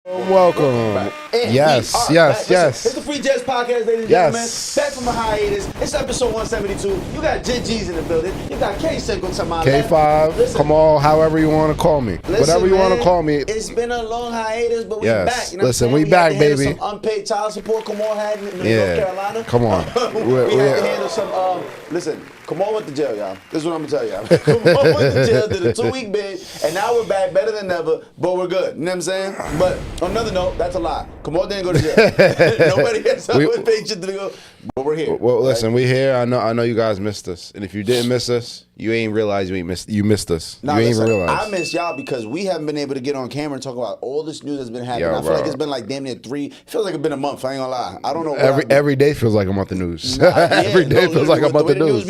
Welcome. Yes. It's the Free Jazz Podcast, ladies and gentlemen. Back from a hiatus. It's episode 172. You got G's in the building. You got K-Cinco to my left. K5, Listen, come on, however you want to call me. Whatever you want to call me. It's been a long hiatus, but we back. You know Listen, we back, had to handle baby. Some unpaid child support. Kamar had in North Carolina. Come on. we had to handle some, listen, Kamar went to jail, y'all. This is what I'm going to tell y'all. Kamar went to jail, did a 2-week bid, and now we're back better than ever, but we're good. You know what I'm saying? But on another note, that's a lie. Kamar didn't go to jail. Nobody has paid shit to go, but we're here. Well, listen, we here. I know you guys missed us. And if you didn't miss us, you ain't realize you missed us. Nah, you ain't listen, realize. I miss y'all because we haven't been able to get on camera and talk about all this news that's been happening. I feel like it's been like damn near 3. It feels like it's been a month. I ain't gonna lie. I don't know. Every day feels like a month of news. Every day feels like a month of news.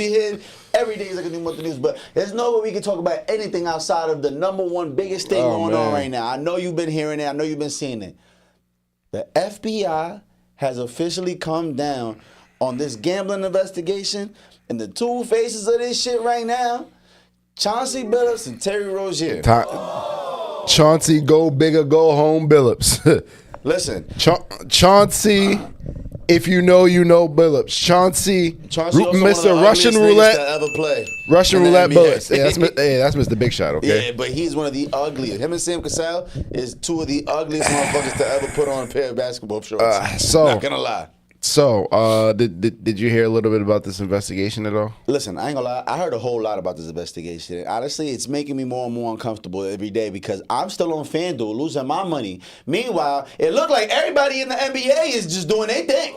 Every day is like a new month of news. But there's no way we can talk about anything outside of the number one biggest thing going on right now. I know you've been hearing it. I know you've been seeing it. The FBI has officially come down on this gambling investigation, and the two faces of this shit right now, Chauncey Billups and Terry Rozier. Chauncey, go bigger, go home, Billups. Listen, Chauncey, if you know Billups. Chauncey Mr. Russian Roulette. To ever play Russian Roulette Bullets. Yeah, that's Mr. Big Shot, okay? Yeah, but he's one of the ugliest. Him and Sam Cassell is two of the ugliest motherfuckers to ever put on a pair of basketball shorts. Not gonna lie. So, did you hear a little bit about this investigation at all? Listen, I ain't gonna lie. I heard a whole lot about this investigation. Honestly, it's making me more and more uncomfortable every day because I'm still on FanDuel losing my money. Meanwhile, it looked like everybody in the NBA is just doing their thing.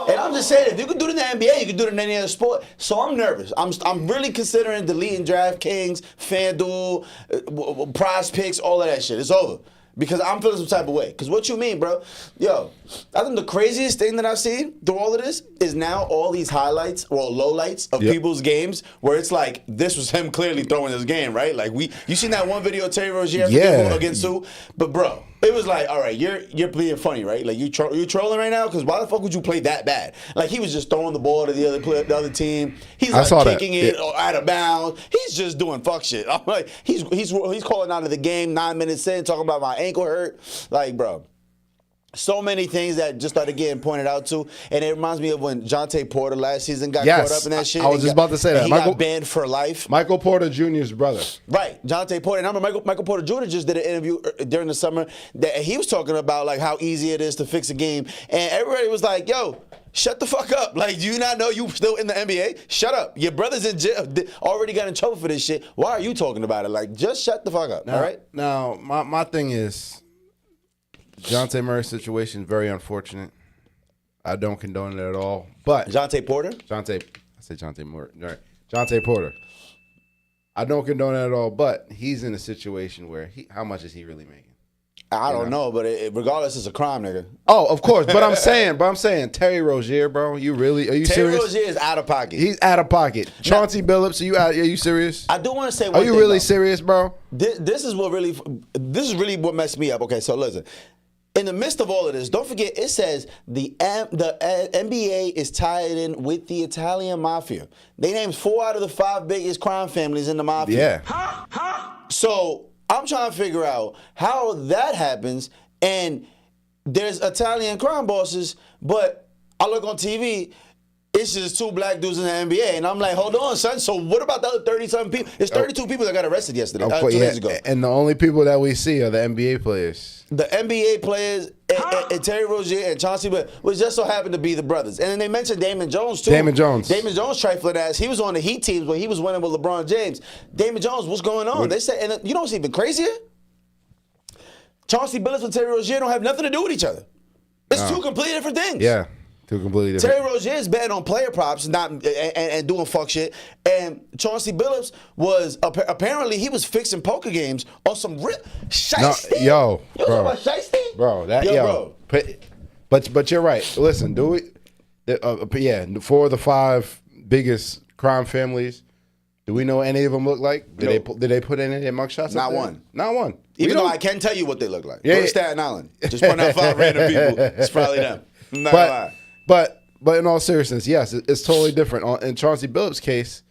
And I'm just saying, if you could do it in the NBA, you could do it in any other sport. So I'm nervous. I'm really considering deleting DraftKings, FanDuel, Prize Picks, all of that shit. It's over. Because I'm feeling some type of way. Because what you mean, bro? Yo, I think the craziest thing that I've seen through all of this is now all these highlights or lowlights of people's games where it's like, this was him clearly throwing his game, right? Like, you seen that one video of Terry Rozier against Sue? But, bro, it was like, all right, you're being funny, right? Like, you trolling right now? Because why the fuck would you play that bad? Like, he was just throwing the ball to the other team. He's like kicking it out of bounds. He's just doing fuck shit. I'm like, he's calling out of the game 9 minutes in, talking about my ankle hurt. Like, bro. So many things that just started getting pointed out to, and it reminds me of when Jontay Porter last season got caught up in that shit. I was just about to say that. He got banned for life. Michael Porter Jr.'s brother. Right, Jontay Porter. And I remember Michael Porter Jr. just did an interview during the summer that he was talking about like how easy it is to fix a game, and everybody was like, "Yo, shut the fuck up! Like, do you not know you still in the NBA? Shut up! Your brother's in jail, already got in trouble for this shit. Why are you talking about it? Like, just shut the fuck up, all right?" Now, my thing is, Jonte Murray's situation is very unfortunate. I don't condone it at all. But Jontay Porter? I said Jonte Murray. Right. Jontay Porter. I don't condone it at all, but he's in a situation where how much is he really making? I don't know, but regardless, it's a crime, nigga. Oh, of course. But I'm saying, Terry Rozier, bro, are you serious? Terry Rozier is out of pocket. He's out of pocket. Chauncey Billups, are you serious? I do want to say one thing. Are you really serious, bro? This is really what messed me up. Okay, so listen. In the midst of all of this, don't forget, it says the NBA is tied in with the Italian mafia. They named 4 out of the 5 biggest crime families in the mafia. Yeah. So I'm trying to figure out how that happens, and there's Italian crime bosses, but I look on TV, it's just 2 black dudes in the NBA, and I'm like, hold on, son. So what about the other 30-something people? There's 32 people that got arrested yesterday, 2 days ago. And the only people that we see are the NBA players. The NBA players and Terry Rozier and Chauncey, which just so happened to be the brothers. And then they mentioned Damon Jones, too. Damon Jones, trifling ass. He was on the Heat teams when he was winning with LeBron James. Damon Jones, what's going on? They said, and you know what's even crazier? Chauncey Billups and Terry Rozier don't have nothing to do with each other. It's 2 completely different things. Yeah. 2 completely different. Terry Rozier is betting on player props, and doing fuck shit. And Chauncey Billups was apparently he was fixing poker games on some real shiesty. Yo, you bro, know about shiesty? Bro, Bro. But you're right. Listen, do it. 4 of the 5 biggest crime families. Do we know any of them look like? Did they put any of their mugshots? Not one. Not one. Even though I can tell you what they look like. Go to Staten Island. Just point out 5 random people. It's probably them. I'm not gonna lie. But in all seriousness, yes, it's totally different. In Chauncey Billups' case,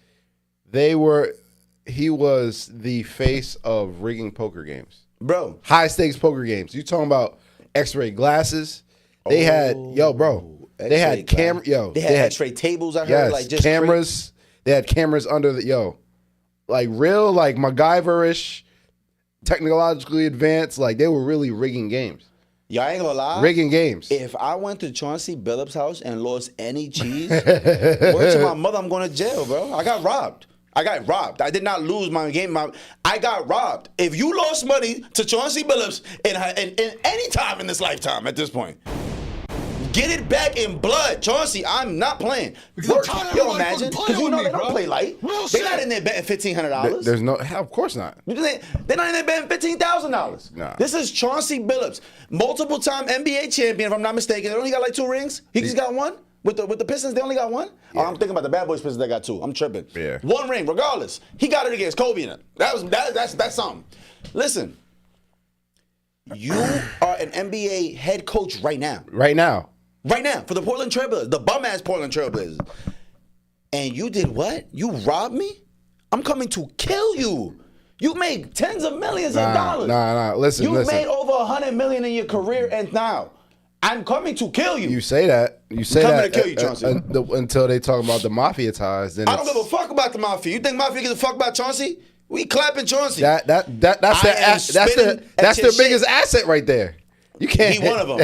he was the face of rigging poker games. Bro. High stakes poker games. You talking about X-ray glasses. They had bro. They had camera. They had X-ray tables. I heard yes, like just cameras. They had cameras under the like real like MacGyver-ish, technologically advanced. Like they were really rigging games. Y'all ain't gonna lie. Rigging games. If I went to Chauncey Billups' house and lost any cheese, word to my mother, I'm going to jail, bro. I got robbed. I did not lose my game. I got robbed. If you lost money to Chauncey Billups in any time in this lifetime at this point, get it back in blood. Chauncey, I'm not playing. Yo, imagine. Because you know they don't play light. They're not in there betting $1,500. There's no, of course not. They're not in there betting $15,000. Nah. This is Chauncey Billups, multiple time NBA champion, if I'm not mistaken. They only got like 2 rings. He just got 1. With the Pistons, they only got 1? Yeah. Oh, I'm thinking about the Bad Boys Pistons, they got 2. I'm tripping. Yeah. 1 ring, regardless. He got it against Kobe in it. That's something. Listen, you are an NBA head coach right now. Right now, for the Portland Trailblazers, the bum-ass Portland Trailblazers. And you did what? You robbed me? I'm coming to kill you. You made tens of millions of dollars. Listen, you made over $100 million in your career, and now I'm coming to kill you. You say that. You say I'm that. coming to kill you, Chauncey. Until they talk about the mafia ties. Then I don't give a fuck about the mafia. You think mafia gives a fuck about Chauncey? We clapping Chauncey. That's their biggest asset right there. You can't. He one of them.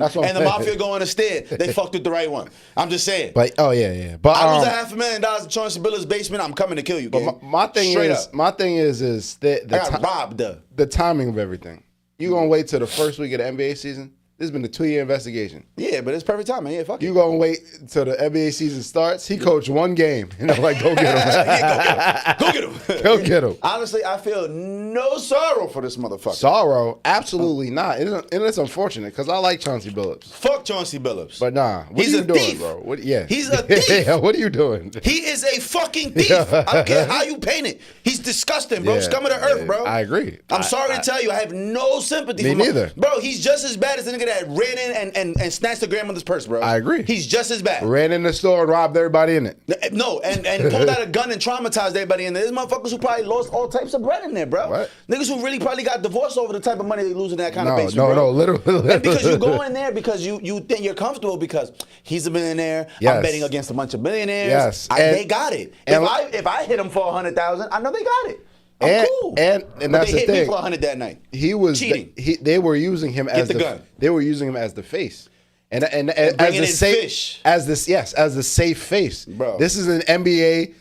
And the mafia going to stead. They fucked with the right one. I'm just saying. But yeah. But I lose $500,000 in Chauncey Billups' basement. I'm coming to kill you. But my thing is that I got robbed. The timing of everything. You gonna wait till the first week of the NBA season? This has been a 2-year investigation. Yeah, but it's perfect timing. Yeah, fuck it. You gonna wait till the NBA season starts? He coached 1 game, and I'm like, go get him. Yeah, go get him. Go get him. Honestly, I feel no sorrow for this motherfucker. Sorrow? Absolutely not. And it's unfortunate because I like Chauncey Billups. Fuck Chauncey Billups. But nah, what He's are you a doing, thief. bro? He's a thief. Yeah, what are you doing? He is a fucking thief. I don't care how you paint it. He's disgusting, bro. Scum of the earth, bro. I agree. I'm sorry to tell you, I have no sympathy Me for him. neither. Bro, he's just as bad as the nigga that ran in and snatched the grandmother's purse, bro. I agree. He's just as bad. Ran in the store and robbed everybody in it. No, and pulled out a gun and traumatized everybody in there. There's motherfuckers who probably lost all types of bread in there, bro. What? Niggas who really probably got divorced over the type of money they lose in that kind of basement, No, bro. literally. And because you go in there because you think you're comfortable because he's a millionaire. Yes. I'm betting against a bunch of millionaires. Yes. They got it. If I hit them for 100,000, I know they got it. I'm cool. And but that's they the hit thing. me for 100 that night. He was cheating. They were using him as the gun. They were using him as the face. And bringing as the in safe fish. as the safe face. Bro. This is an NBA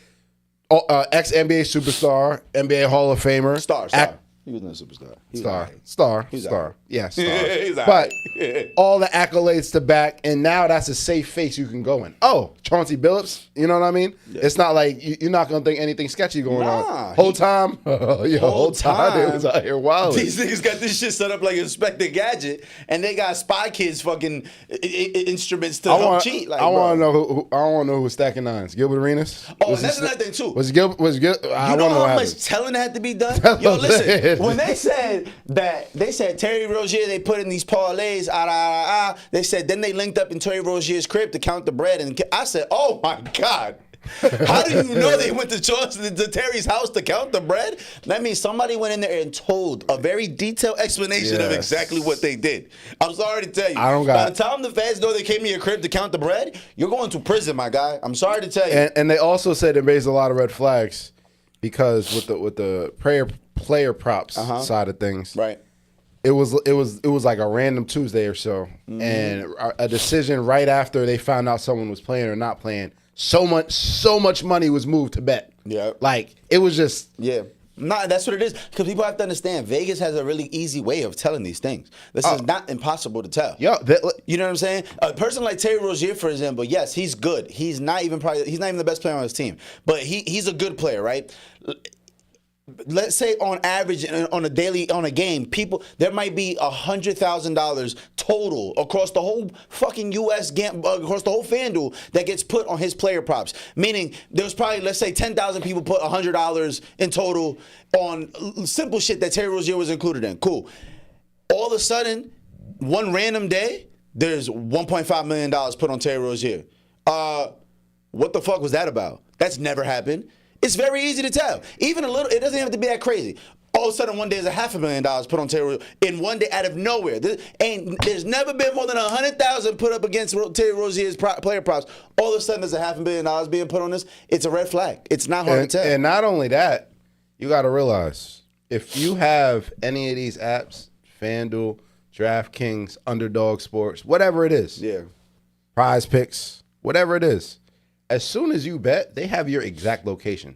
ex-NBA superstar, NBA Hall of Famer. Star. He wasn't a superstar. Star. Yeah, star. But all the accolades to back, and now that's a safe face you can go in. Oh, Chauncey Billups, you know what I mean? Yeah. It's not like you're not gonna think anything sketchy going on. Whole time it was out here wild. These niggas got this shit set up like Inspector Gadget, and they got Spy Kids fucking instruments to help cheat. Like, I want to know who was stacking nines. Gilbert Arenas. Oh, and that's another thing too. Was Gilbert? You know how much telling had to be done? Yo, listen. When they said Terry Rozier, they put in these parlays, they said then they linked up in Terry Rozier's crib to count the bread, and I said, oh my God. How do you know they went to Terry's house to count the bread? That means somebody went in there and told a very detailed explanation of exactly what they did. I'm sorry to tell you. By the time the feds know they came to your crib to count the bread, you're going to prison, my guy. I'm sorry to tell you. And they also said it raised a lot of red flags because with the player props side of things, right? It was like a random Tuesday or so, and a decision right after they found out someone was playing or not playing. So much money was moved to bet. Yeah, like it was just that's what it is. Because people have to understand, Vegas has a really easy way of telling these things. This is not impossible to tell. You know what I'm saying? A person like Terry Rozier, for example, yes, he's good. He's not even the best player on his team, but he's a good player, right? Let's say on average on a game, there might be $100,000 total across the whole fucking U.S. across the whole FanDuel that gets put on his player props. Meaning there's probably, let's say, 10,000 people put $100 in total on simple shit that Terry Rozier was included in. Cool. All of a sudden, one random day, there's $1.5 million put on Terry Rozier. What the fuck was that about? That's never happened. It's very easy to tell. Even a little, it doesn't have to be that crazy. all of a sudden one day there's $500,000 put on Terry Rozier in one day out of nowhere. There's never been more than $100,000 put up against Terry Rozier's player props. All of a sudden there's $500,000 being put on this. It's a red flag. It's not hard to tell. And not only that, you got to realize if you have any of these apps, FanDuel, DraftKings, Underdog Sports, whatever it is, Prize Picks, whatever it is, as soon as you bet, they have your exact location.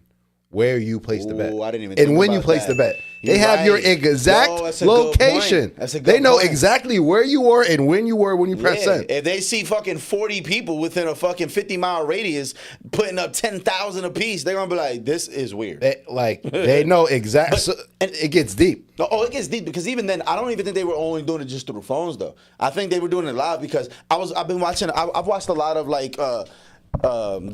Where you place the bet. I didn't even think and when about you place that. the bet. They have your exact location. They know exactly where you were and when you were when you press send. If they see fucking 40 people within a fucking 50-mile radius putting up 10,000 apiece, they're going to be like, this is weird. They know exactly. And it gets deep. Oh, it gets deep because even then, I don't even think they were only doing it just through phones, though. I think they were doing it live because I've watched a lot of like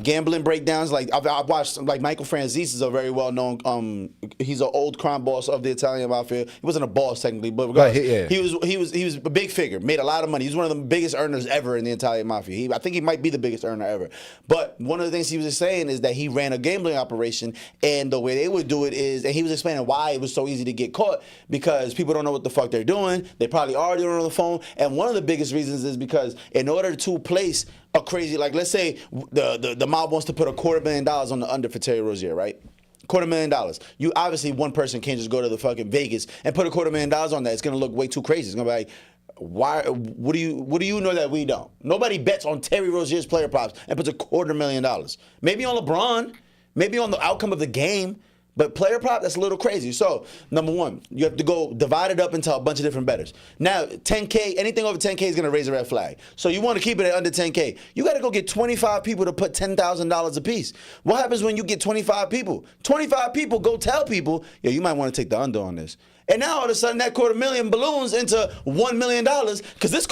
gambling breakdowns. Like I've watched, like Michael Franzese is a very well known. He's an old crime boss of the Italian mafia. He wasn't a boss technically, but he was a big figure. Made a lot of money. He was one of the biggest earners ever in the Italian mafia. I think he might be the biggest earner ever. But one of the things he was saying is that he ran a gambling operation, and the way they would do it is, and he was explaining why it was so easy to get caught because people don't know what the fuck they're doing. They probably are doing it on the phone, and one of the biggest reasons is because in order to place a crazy, like let's say the mob wants to put $250,000 on the under for Terry Rozier, right? $250,000. You obviously, one person can't just go to the fucking Vegas and put $250,000 on that. It's gonna look way too crazy. It's gonna be like, why? What do you know that we don't? Nobody bets on Terry Rozier's player props and puts $250,000. Maybe on LeBron, maybe on the outcome of the game. But player prop, that's a little crazy. So, number one, you have to go divide it up into a bunch of different bettors. Now, 10K, anything over 10K is going to raise a red flag. So you want to keep it at under 10K. You got to go get 25 people to put $10,000 a piece. What happens when you get 25 people? 25 people go tell people, yo, you might want to take the under on this. And now all of a sudden that $250,000 balloons into $1 million because this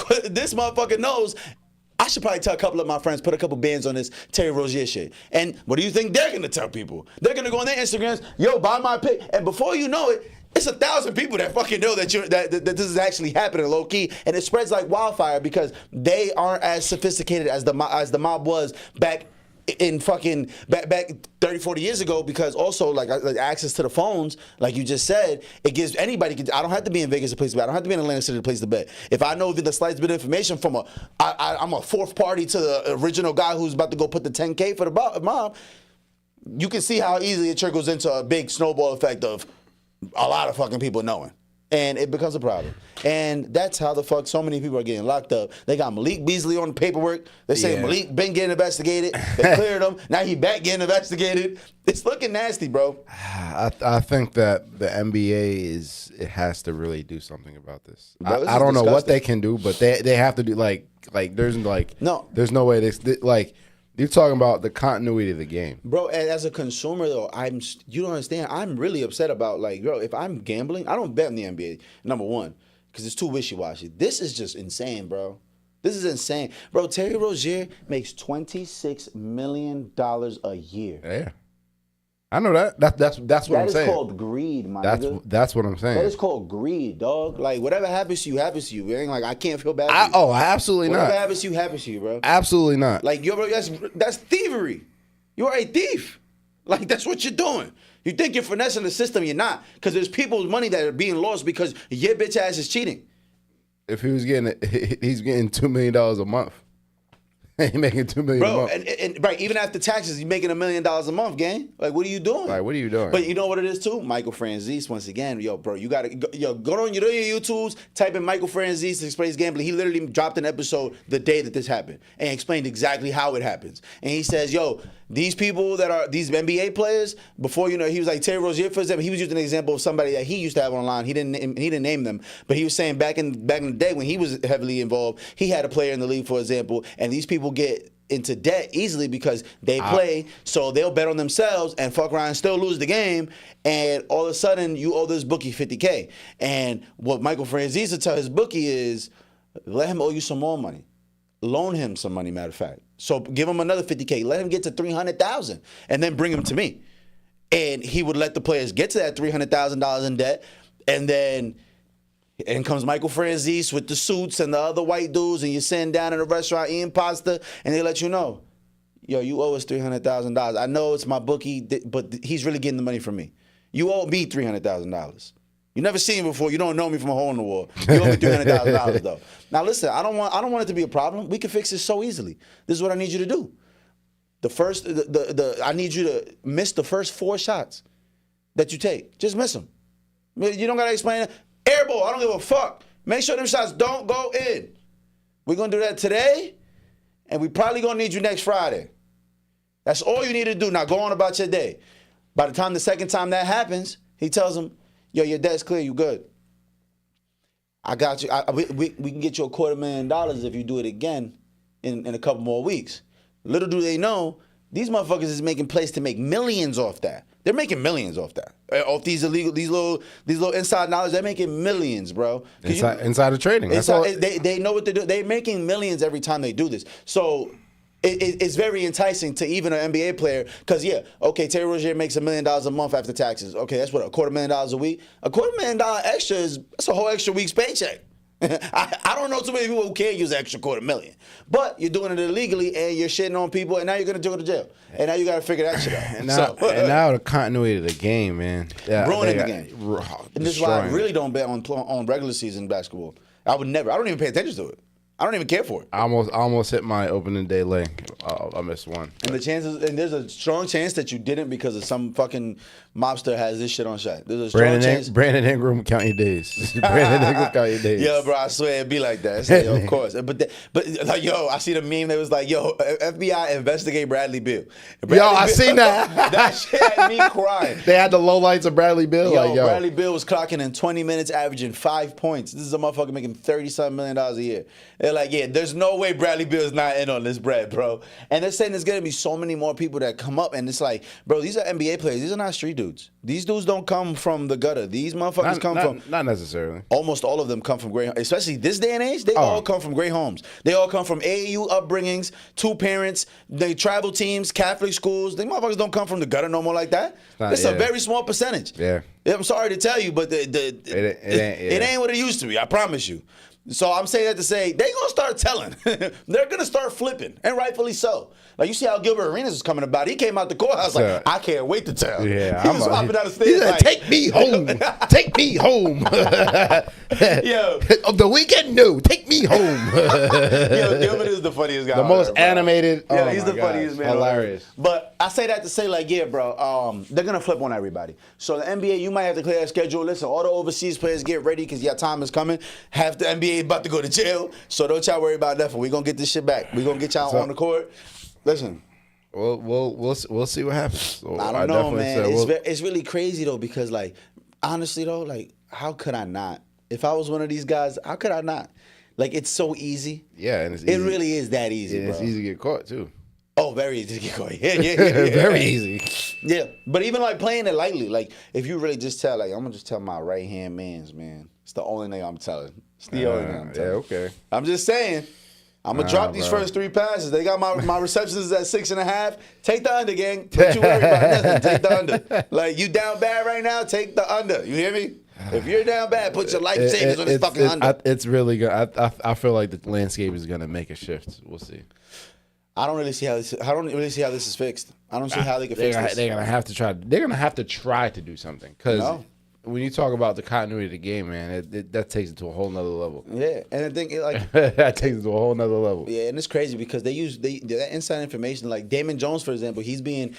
motherfucker knows I should probably tell a couple of my friends, put a couple bands on this Terry Rozier shit. And what do you think they're going to tell people? They're going to go on their Instagrams, yo, buy my pick. And before you know it, it's 1,000 people that fucking know that that this is actually happening low key, and it spreads like wildfire because they aren't as sophisticated as the mob was back in fucking back 30, 40 years ago, because also like access to the phones, like you just said, it gives anybody. I don't have to be in Vegas to place the bet. I don't have to be in Atlantic City to place the bet. If I know the slightest bit of information from I'm a fourth party to the original guy who's about to go put the 10K for the mob, you can see how easily it trickles into a big snowball effect of a lot of fucking people knowing. And it becomes a problem. And that's how the fuck so many people are getting locked up. They got Malik Beasley on the paperwork. They say Malik been getting investigated. They cleared him. Now he back getting investigated. It's looking nasty, bro. I think that the NBA it has to really do something about this. Bro, I don't know what they can do, but they have to do like there's no way like. You're talking about the continuity of the game. Bro, and as a consumer, though, you don't understand. I'm really upset about, like, bro, if I'm gambling, I don't bet in the NBA, number one, because it's too wishy-washy. This is just insane, bro. This is insane. Bro, Terry Rozier makes $26 million a year. Yeah. I know that. That's what I'm saying. That is called greed, my nigga. That's what I'm saying. That is called greed, dog. Like, whatever happens to you, happens to you. It ain't like, I can't feel bad for you. Oh, absolutely not. Whatever happens to you, bro. Absolutely not. Like, that's thievery. You're a thief. Like, that's what you're doing. You think you're finessing the system, you're not. Because there's people's money that are being lost because your bitch ass is cheating. If he's getting $2 million a month. He making $2 million a month. And right, even after taxes, he's making $1 million a month, gang. Like, what are you doing? Like, what are you doing? But you know what it is too? Michael Franzese, once again, yo, bro, you gotta go on your YouTubes, type in Michael Franzese explains gambling. He literally dropped an episode the day that this happened and explained exactly how it happens. And he says, yo, these people that are these NBA players, before he was like Terry Rozier, for example, he was using an example of somebody that he used to have online. He didn't name them, but he was saying back in the day when he was heavily involved, he had a player in the league, for example, and these people get into debt easily because they play, so they'll bet on themselves and fuck around and still lose the game, and all of a sudden you owe this bookie $50K. And what Michael Franzese will tell his bookie is, let him owe you some more money. Loan him some money, matter of fact. So give him another $50K. Let him get to $300,000 and then bring him to me. And he would let the players get to that $300,000 in debt. And then in comes Michael Franzese with the suits and the other white dudes, and you're sitting down in a restaurant eating pasta, and they let you know, yo, you owe us $300,000. I know it's my bookie, but he's really getting the money from me. You owe me $300,000. You never seen me before. You don't know me from a hole in the wall. You owe me $300,000 though. Now listen, I don't want it to be a problem. We can fix this so easily. This is what I need you to do. I need you to miss the first 4 shots that you take. Just miss them. You don't gotta explain it. Air ball, I don't give a fuck. Make sure them shots don't go in. We're gonna do that today, and we probably gonna need you next Friday. That's all you need to do. Now go on about your day. By the time the second time that happens, he tells him, yo, your debt's clear, you good. I got you. We can get you $250,000 if you do it again in a couple more weeks. Little do they know, these motherfuckers is making plays to make millions off that. They're making millions off that. Off these little inside knowledge, they're making millions, bro. Insider trading. They know what they do. They're making millions every time they do this. So it's very enticing to even an NBA player because, Terry Rozier makes $1 million a month after taxes. Okay, that's what, $250,000 a week? $250,000 extra that's a whole extra week's paycheck. I don't know too many people who can't use an extra $250,000. But you're doing it illegally and you're shitting on people and now you're going to go to jail. And now you got to figure that shit out. And now the continuity of the game, man. Ruining the game. And this is why I really don't bet on regular season basketball. I would never. I don't even pay attention to it. I don't even care for it. I almost hit my opening day leg. I missed one. And there's a strong chance that you didn't because of some fucking mobster has this shit on shot. There's a strong chance. Brandon Ingram, count your days. Brandon Ingram, count your days. Yo, bro, I swear it'd be like that. It's like, yo, of course. But like, yo, I see the meme that was like, yo, FBI investigate Bradley Beal. I seen that. That shit had me crying. They had the lowlights of Bradley Beal. Bradley Beal was clocking in 20 minutes, averaging 5 points. This is a motherfucker making $30-something million a year. They're like, there's no way Bradley Beal is not in on this bread, bro. And they're saying there's going to be so many more people that come up. And it's like, bro, these are NBA players. These are not street dudes. These dudes don't come from the gutter. These motherfuckers come from... Not necessarily. Almost all of them come from great homes. Especially this day and age, they all come from great homes. They all come from AAU upbringings, 2 parents, they travel teams, Catholic schools. These motherfuckers don't come from the gutter no more like that. It's a very small percentage. Yeah. I'm sorry to tell you, but it ain't what it used to be. I promise you. So I'm saying that to say they're gonna start telling. They're gonna start flipping, and rightfully so. Like you see how Gilbert Arenas is coming about. He came out the courthouse like, I can't wait to tell. Yeah, he was hopping down the stairs like, take me home, take me home. Yo, of the weekend, no, take me home. Yo, Gilbert is the funniest guy. The most animated. Yeah, he's the funniest man. Hilarious. But I say that to say like, bro, they're gonna flip on everybody. So the NBA, you might have to clear that schedule. Listen, all the overseas players get ready because your time is coming. Half the NBA about to go to jail, so don't y'all worry about nothing. We're gonna get this shit back. We're gonna get y'all on the court. Listen. We'll see what happens. So I don't know, man. It's really crazy though, because like honestly though, like how could I not? If I was one of these guys, how could I not? Like it's so easy. Yeah, and it's easy. It really is that easy, bro. It's easy to get caught too. Oh, very easy to get caught. Yeah. Very easy. Yeah, but even like playing it lightly, like if you really just tell, like I'm gonna just tell my right hand man's man. It's the only thing I'm telling. It's the only thing I'm telling. Yeah, okay. I'm just saying. I'm gonna drop these first 3 passes. They got my receptions at 6.5. Take the under, gang. Don't you worry about nothing. Take the under. Like you down bad right now, take the under. You hear me? If you're down bad, put your life savings on this fucking under. It's really good. I feel like the landscape is gonna make a shift. We'll see. I don't really see how this is fixed. I don't see how they can fix this. They're gonna have to try. They're gonna have to try to do something because when you talk about the continuity of the game, man, that takes it to a whole nother level. Yeah, and I think that takes it to a whole nother level. Yeah, and it's crazy because they use that inside information. Like Damon Jones, for example, he's being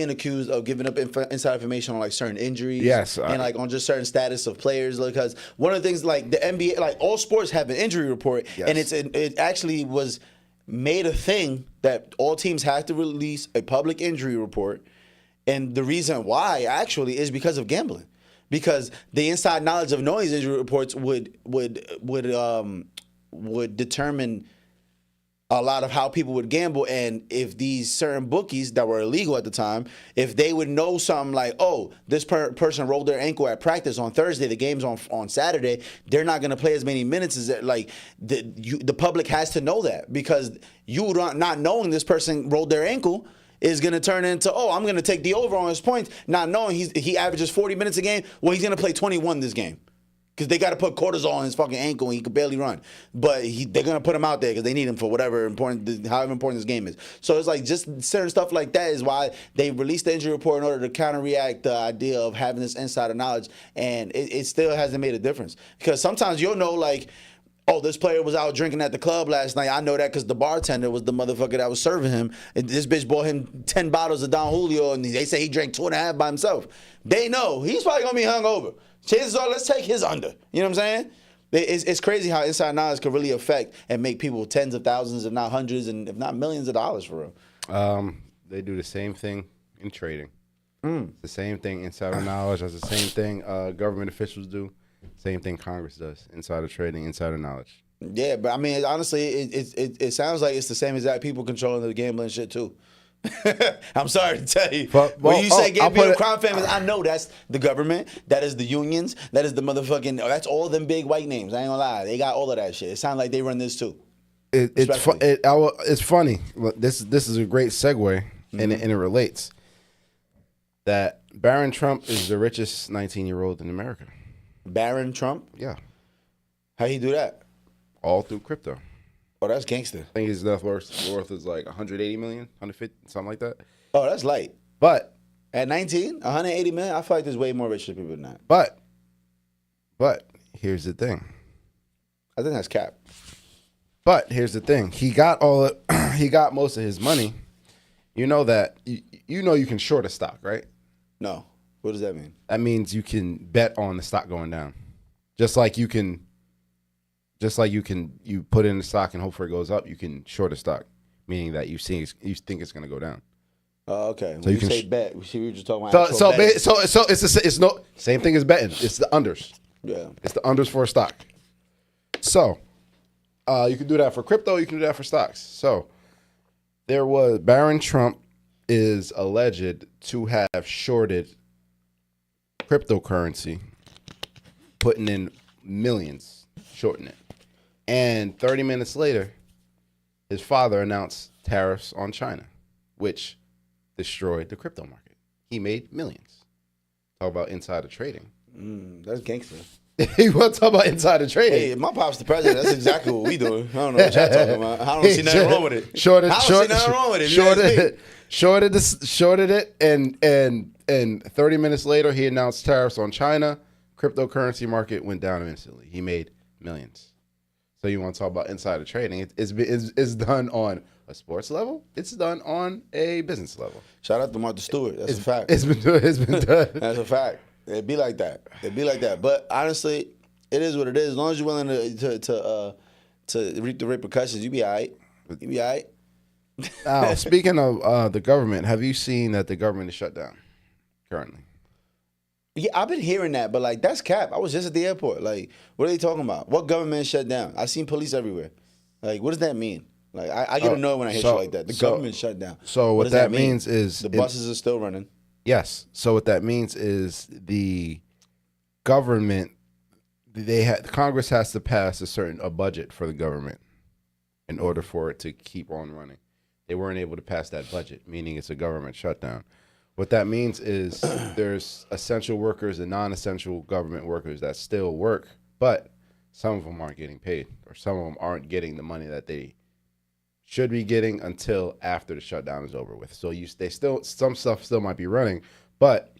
accused of giving up inside information on like certain injuries. Yes, and like on just certain status of players. Because one of the things like the NBA, like all sports have an injury report, and it actually was made a thing that all teams have to release a public injury report, and the reason why actually is because of gambling. Because the inside knowledge of knowing these injury reports would determine a lot of how people would gamble, and if these certain bookies that were illegal at the time, if they would know something like, oh, this person rolled their ankle at practice on Thursday, the game's on Saturday, they're not going to play as many minutes as that. Like the public has to know that, because you not knowing this person rolled their ankle is going to turn into, oh, I'm going to take the over on his points, not knowing he averages 40 minutes a game. Well, he's going to play 21 this game because they got to put cortisol on his fucking ankle and he could barely run. But they're gonna put him out there because they need him for however important this game is. So it's like just certain stuff like that is why they released the injury report in order to counter-react the idea of having this insider knowledge, and it still hasn't made a difference. Because sometimes you'll know, like, oh, this player was out drinking at the club last night. I know that because the bartender was the motherfucker that was serving him. And this bitch bought him 10 bottles of Don Julio, and they say he drank 2.5 by himself. They know he's probably gonna be hungover. Chances are, let's take his under. You know what I'm saying? It's crazy how inside knowledge can really affect and make people tens of thousands, if not hundreds, and if not millions of dollars for real. They do the same thing in trading. It's the same thing insider knowledge. That's the same thing government officials do. Same thing Congress does. Insider trading, insider knowledge. Yeah, but I mean, honestly, it sounds like it's the same exact people controlling the gambling shit too. I'm sorry to tell you. When you say gambling crime families, I know that's the government, that is the unions, that is the motherfucking, that's all them big white names. I ain't gonna lie, they got all of that shit. It sounds like they run this too. It's funny. This is a great segue, and it relates. That Barron Trump is the richest 19-year-old in America. Barron Trump? Yeah. How he do that? All through crypto. Oh, that's gangster. I think his net worth is like 180 million, 150, something like that. Oh, that's light. But at 19, 180 million, I feel like there's way more rich people than that. But here's the thing. I think that's cap. But here's the thing. He got most of his money. You know that you can short a stock, right? No. What does that mean? That means you can bet on the stock going down. Just like you put in the stock and hope for it goes up, you can short a stock, meaning that you think it's going to go down. Oh, okay. So when you say bet, we were just talking about so it's no same thing as betting. It's the unders. Yeah. It's the unders for a stock. So you can do that for crypto, you can do that for stocks. So Barron Trump is alleged to have shorted cryptocurrency, putting in millions, shorting it. And 30 minutes later, his father announced tariffs on China, which destroyed the crypto market. He made millions. Talk about insider trading. That's gangster. You want to talk about insider trading? Hey, if my pop's the president, that's exactly what we doing. I don't know what y'all talking about. I don't see nothing wrong with it. Shorted it, and 30 minutes later, he announced tariffs on China. Cryptocurrency market went down instantly. He made millions. So you want to talk about insider trading? It's done on a sports level. It's done on a business level. Shout out to Martha Stewart. That's a fact. It's been done. That's a fact. It'd be like that. But honestly, it is what it is. As long as you're willing to reap the repercussions, you be all right. You be all right. Now, speaking of the government, have you seen that the government is shut down currently? Yeah, I've been hearing that, but like that's cap. I was just at the airport. Like, what are they talking about? What government is shut down? I seen police everywhere. Like, what does that mean? Like, I get annoyed when I hear shit like that. The government shut down. So what that means is the buses are still running. Yes. So what that means is the government, Congress has to pass a budget for the government in order for it to keep on running. They weren't able to pass that budget, meaning it's a government shutdown. What that means is there's essential workers and non-essential government workers that still work, but some of them aren't getting paid, or some of them aren't getting the money that they should be getting until after the shutdown is over with. So some stuff still might be running, but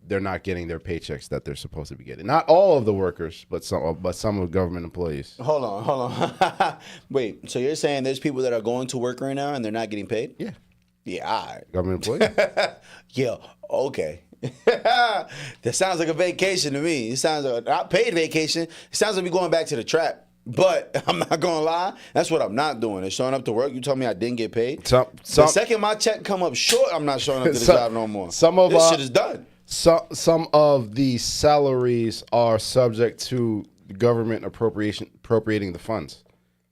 they're not getting their paychecks that they're supposed to be getting. Not all of the workers, but some of the government employees. Hold on. Wait, so you're saying there's people that are going to work right now and they're not getting paid? Yeah. Yeah, all right. Government employees? Yeah, okay. That sounds like a vacation to me. It sounds like a not paid vacation. It sounds like me going back to the trap. But I'm not gonna lie, that's what I'm not doing. It's showing up to work. You told me I didn't get paid. The second my check come up short, I'm not showing up to the job no more. This shit is done. Some of the salaries are subject to government appropriating the funds.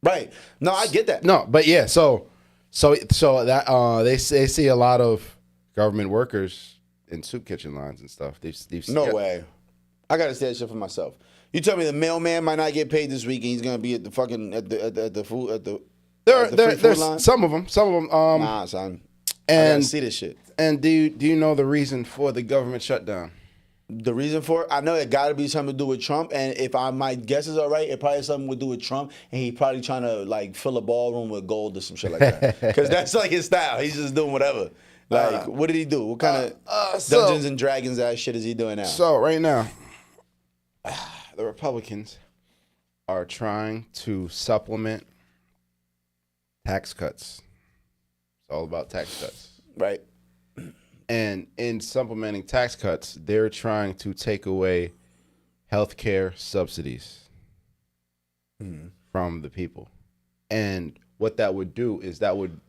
Right. No, I get that. No, but yeah, so that they see a lot of government workers in soup kitchen lines and stuff. No way. I gotta say that shit for myself. You tell me the mailman might not get paid this week and he's gonna be at the fucking at the food there's line? Some of them. Nah, son. And I gotta see this shit. And do you know the reason for the government shutdown? The reason for it, I know it got to be something to do with Trump, and if my guesses are right, it probably has something to do with Trump, and he probably trying to like fill a ballroom with gold or some shit like that. Because that's like his style. He's just doing whatever. Like, what did he do? What kind of Dungeons and Dragons ass shit is he doing now? So right now, the Republicans are trying to supplement tax cuts. It's all about tax cuts. Right. And in supplementing tax cuts, they're trying to take away healthcare subsidies from the people. And what that would do is that would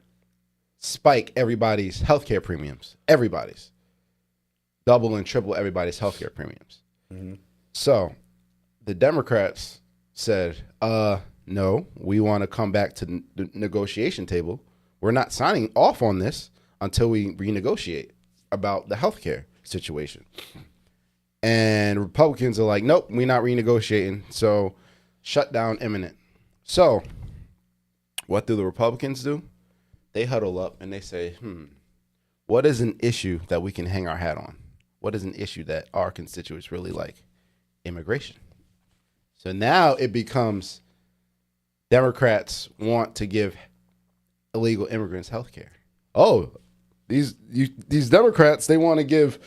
spike everybody's healthcare premiums. Everybody's. Double and triple everybody's healthcare premiums. So the Democrats said, no, we want to come back to the negotiation table. We're not signing off on this until we renegotiate about the healthcare situation. And Republicans are like, nope, we're not renegotiating. So shutdown imminent. So what do the Republicans do? They huddle up and they say, what is an issue that we can hang our hat on? What is an issue that our constituents really like? Immigration. So now it becomes Democrats want to give illegal immigrants health care. Oh, these Democrats, they want to give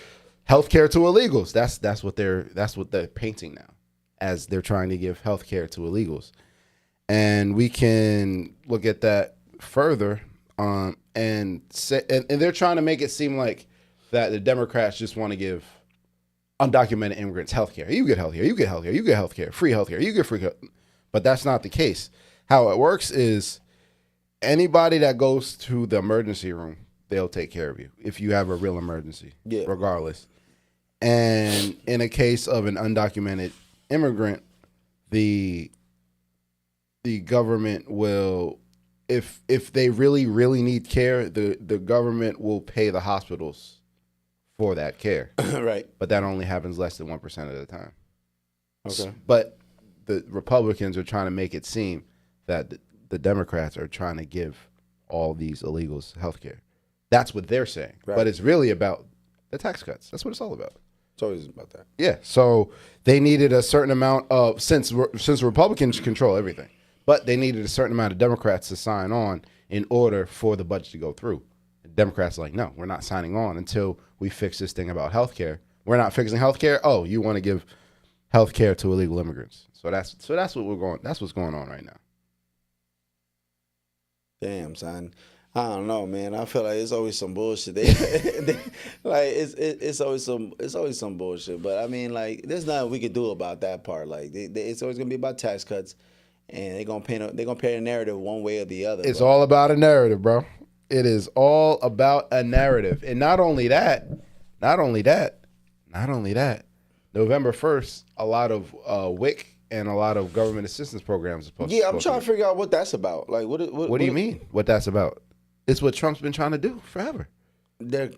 health care to illegals. That's what they're painting now, as they're trying to give health care to illegals. And we can look at that further and they're trying to make it seem like that the Democrats just want to give undocumented immigrants health care. You get health care, you get health care, you get health care, free health care, you get free health. But that's not the case. How it works is anybody that goes to the emergency room, they'll take care of you if you have a real emergency, regardless. And in a case of an undocumented immigrant, the government will, if they really, really need care, the government will pay the hospitals for that care. Right. But that only happens less than 1% of the time. Okay. But the Republicans are trying to make it seem that the Democrats are trying to give all these illegals health care. That's what they're saying. Right. But it's really about the tax cuts. That's what it's all about. It's always about that. Yeah. So they needed a certain amount of, since Republicans control everything, but they needed a certain amount of Democrats to sign on in order for the budget to go through. The Democrats are like, no, we're not signing on until we fix this thing about health care. We're not fixing health care. Oh, you want to give health care to illegal immigrants. So that's what's going on right now. Damn, son. I don't know, man. I feel like it's always some bullshit. Like it's always some bullshit. But I mean, like, there's nothing we could do about that part. Like, it's always gonna be about tax cuts, and they're gonna paint a narrative one way or the other. It's all about a narrative, bro. It is all about a narrative, and not only that. November 1st, a lot of WIC and a lot of government assistance programs are supposed. Yeah, I'm trying to figure out what that's about. Like, what do you mean? What that's about? It's what Trump's been trying to do forever. They're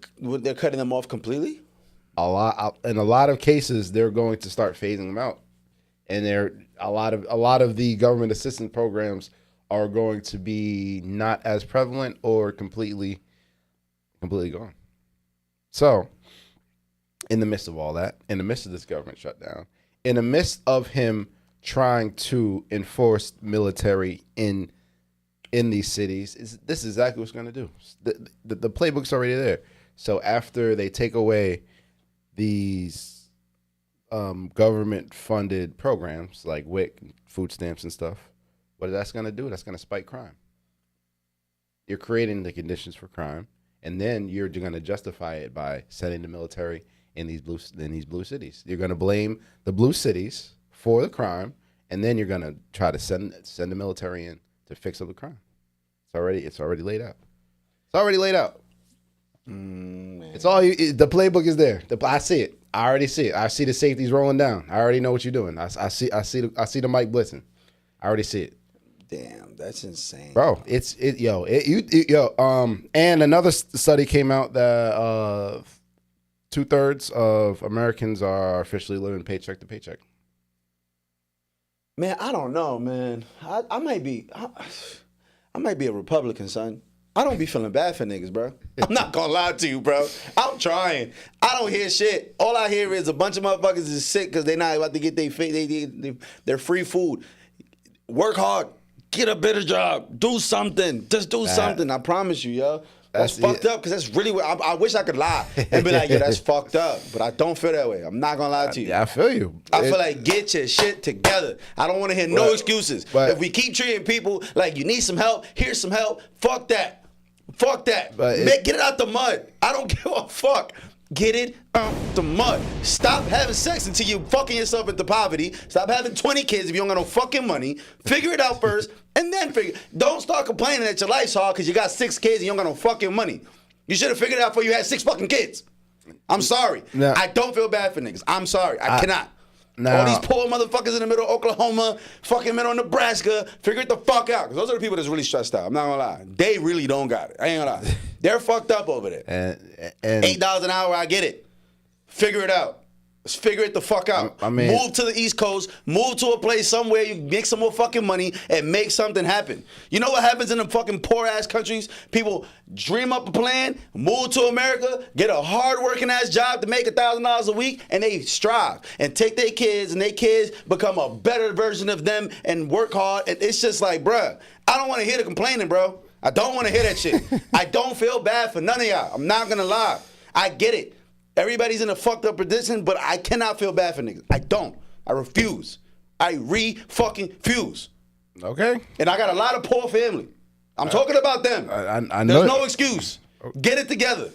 cutting them off completely. In a lot of cases, they're going to start phasing them out, and a lot of the government assistance programs are going to be not as prevalent or completely gone. So, in the midst of all that, in the midst of this government shutdown, in the midst of him trying to enforce military in these cities, this is exactly what it's going to do. The playbook's already there. So after they take away these government-funded programs like WIC, food stamps and stuff, what that's going to do, that's going to spike crime. You're creating the conditions for crime, and then you're going to justify it by sending the military in these blue cities. You're going to blame the blue cities for the crime, and then you're going to try to send the military in to fix up the crime. It's already laid out. It's already laid out. It's all the playbook is there. I see it. I already see it. I see the safeties rolling down. I already know what you're doing. I see the mic blitzing. I already see it. Damn, that's insane, bro. And another study came out that 2/3 of Americans are officially living paycheck to paycheck. Man, I don't know, man. I might be a Republican, son. I don't be feeling bad for niggas, bro. I'm not gonna lie to you, bro. I'm trying. I don't hear shit. All I hear is a bunch of motherfuckers is sick because they not about to get their free food. Work hard. Get a better job. Do something. Just do something. I promise you, yo. That's fucked up because that's really what I wish I could lie and be like, yeah, that's fucked up. But I don't feel that way. I'm not gonna lie to you. I feel you. I feel like get your shit together. I don't want to hear no excuses. If we keep treating people like you need some help, here's some help. Fuck that. Fuck that. Get it out the mud. I don't give a fuck. Get it out the mud. Stop having sex until you fucking yourself into poverty. Stop having 20 kids if you don't got no fucking money. Figure it out first, and then don't start complaining that your life's hard because you got 6 kids and you don't got no fucking money. You should have figured it out before you had 6 fucking kids. I'm sorry. No. I don't feel bad for niggas. I'm sorry. I cannot. No. All these poor motherfuckers in the middle of Oklahoma, fucking middle of Nebraska, figure it the fuck out. Because those are the people that's really stressed out. I'm not gonna lie. They really don't got it. I ain't gonna lie. They're fucked up over there. And $8 an hour, I get it. Figure it out. Let's figure it the fuck out. I mean, move to the East Coast, move to a place somewhere you make some more fucking money and make something happen. You know what happens in the fucking poor ass countries? People dream up a plan, move to America, get a hard working ass job to make $1,000 a week, and they strive and take their kids and their kids become a better version of them and work hard. And it's just like, bruh, I don't want to hear the complaining, bro. I don't want to hear that shit. I don't feel bad for none of y'all. I'm not gonna lie. I get it. Everybody's in a fucked up position, but I cannot feel bad for niggas. I don't. I refuse. I re-fucking-fuse. Okay. And I got a lot of poor family. I'm talking about them. I know. There's no excuse. Get it together.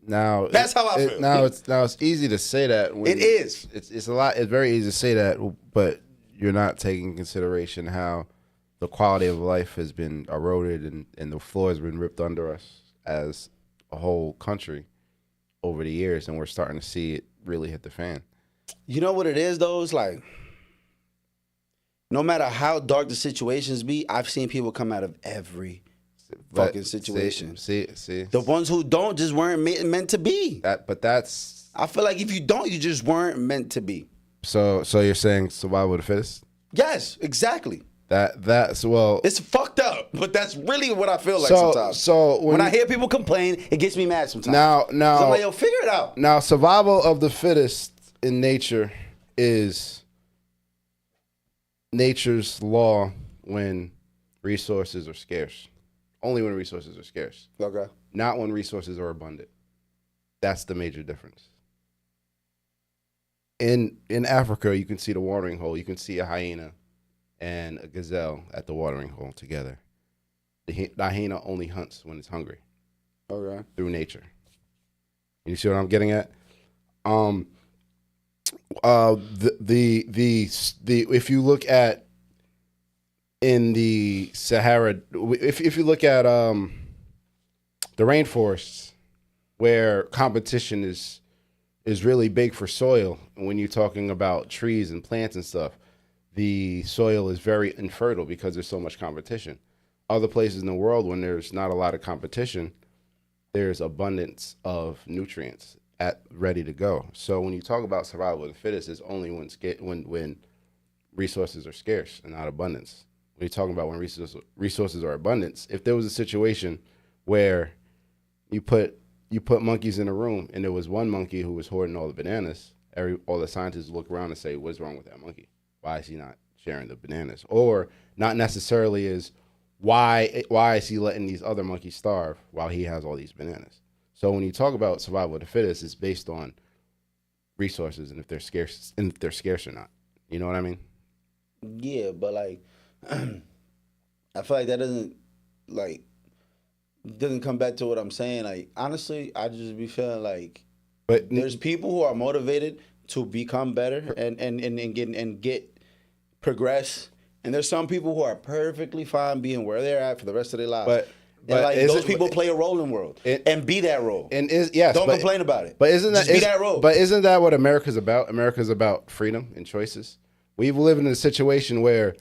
Now that's how I feel. Now it's easy to say that. It is. It's a lot. It's very easy to say that, but you're not taking into consideration how the quality of life has been eroded and the floor has been ripped under us as a whole country over the years, and we're starting to see it really hit the fan. You know what it is, though? It's like, no matter how dark the situations be, I've seen people come out of every fucking situation. See. The ones who don't just weren't meant to be. I feel like if you don't, you just weren't meant to be. So you're saying survival of the fittest? Yes, exactly. That's well. It's fucked up, but that's really what I feel like sometimes. So when I hear people complain, it gets me mad sometimes. Now, I'm like, yo, figure it out. Now, survival of the fittest in nature is nature's law when resources are scarce. Only when resources are scarce. Okay. Not when resources are abundant. That's the major difference. In Africa, you can see the watering hole. You can see a hyena and a gazelle at the watering hole together. The hyena only hunts when it's hungry. Okay. Through nature. You see what I'm getting at? If you look at in the Sahara, if you look at the rainforests, where competition is really big for soil, and when you're talking about trees and plants and stuff, the soil is very infertile because there's so much competition. Other places in the world, when there's not a lot of competition, there's abundance of nutrients ready to go. So when you talk about survival of the fittest, it's only when resources are scarce and not abundance. When you're talking about when resources are abundance, if there was a situation where you put monkeys in a room and there was one monkey who was hoarding all the bananas, all the scientists look around and say, what's wrong with that monkey? Why is he not sharing the bananas? Or not necessarily is why is he letting these other monkeys starve while he has all these bananas? So when you talk about survival of the fittest, it's based on resources and if they're scarce or not. You know what I mean? Yeah, but like I feel like that doesn't come back to what I'm saying. Like honestly, I just be feeling like there's people who are motivated to become better and get progress, and there's some people who are perfectly fine being where they're at for the rest of their lives. But like those people play a role in the world and be that role. And don't complain about it. But isn't that just be that role? But isn't that what America's about? America's about freedom and choices. We live in a situation where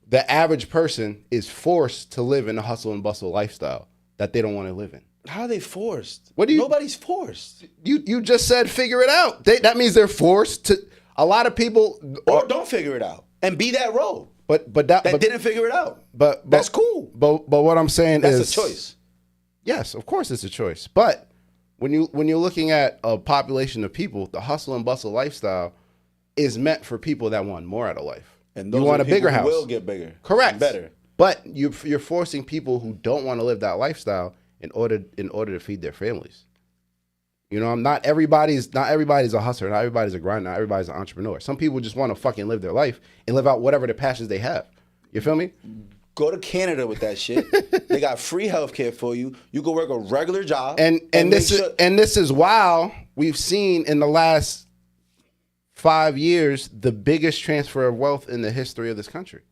the average person is forced to live in a hustle and bustle lifestyle that they don't want to live in. How are they forced? Nobody's forced. You just said figure it out. That means they're forced to. A lot of people or don't figure it out and be that role. But didn't figure it out. But that's cool. But what I'm saying is that's a choice. Yes, of course it's a choice. But when you're looking at a population of people, the hustle and bustle lifestyle is meant for people that want more out of life. And those you want a bigger house. Will get bigger. Correct. Better. But you're forcing people who don't want to live that lifestyle in order to feed their families. You know, not everybody's a hustler, not everybody's a grinder, not everybody's an entrepreneur. Some people just want to fucking live their life and live out whatever the passions they have. You feel me? Go to Canada with that shit. They got free healthcare for you. You can work a regular job. And this is while we've seen in the last 5 years the biggest transfer of wealth in the history of this country.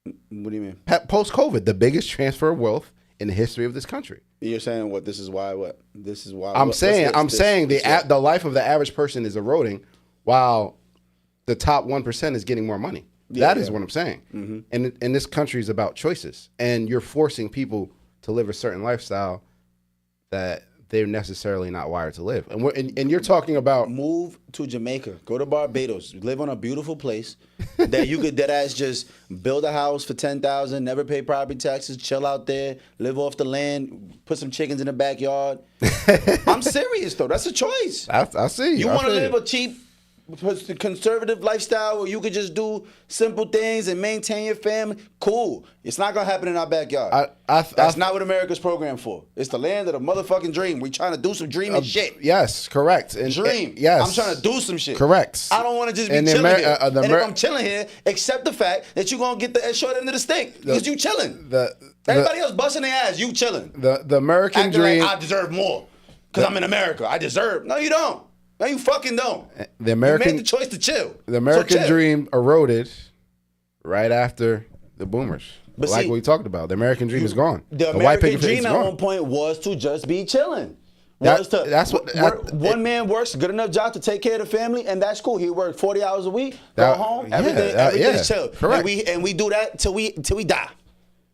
What do you mean? Post-COVID, the biggest transfer of wealth in the history of this country. You're saying what? This is why what? This is why. I'm saying the life of the average person is eroding, while the top 1% is getting more money. That is what I'm saying. Mm-hmm. And this country is about choices, and you're forcing people to live a certain lifestyle that they're necessarily not wired to live. And you're talking about move to Jamaica, go to Barbados, live on a beautiful place that you could deadass just build a house for $10,000, never pay property taxes, chill out there, live off the land, put some chickens in the backyard. I'm serious though. That's a choice. I see. You want to live a cheap, conservative lifestyle where you could just do simple things and maintain your family? Cool. It's not gonna happen in our backyard. That's not what America's programmed for. It's the land of the motherfucking dream. We trying to do some dreaming shit. Yes, correct. Dream. Yes, I'm trying to do some shit. Correct. I don't want to just be chilling here. And if I'm chilling here, accept the fact that you're gonna get the short end of the stick because you chilling. Everybody else busting their ass. You chilling. The American acting dream. Like I deserve more because I'm in America. I deserve. No, you don't. No, you fucking don't. You made the choice to chill. The American dream eroded right after the boomers. But like we talked about, the American dream is gone. The American dream at one point was to just be chilling. One man works a good enough job to take care of the family, and that's cool. He worked 40 hours a week, go home, everything's chill. Correct. And we do that till we die.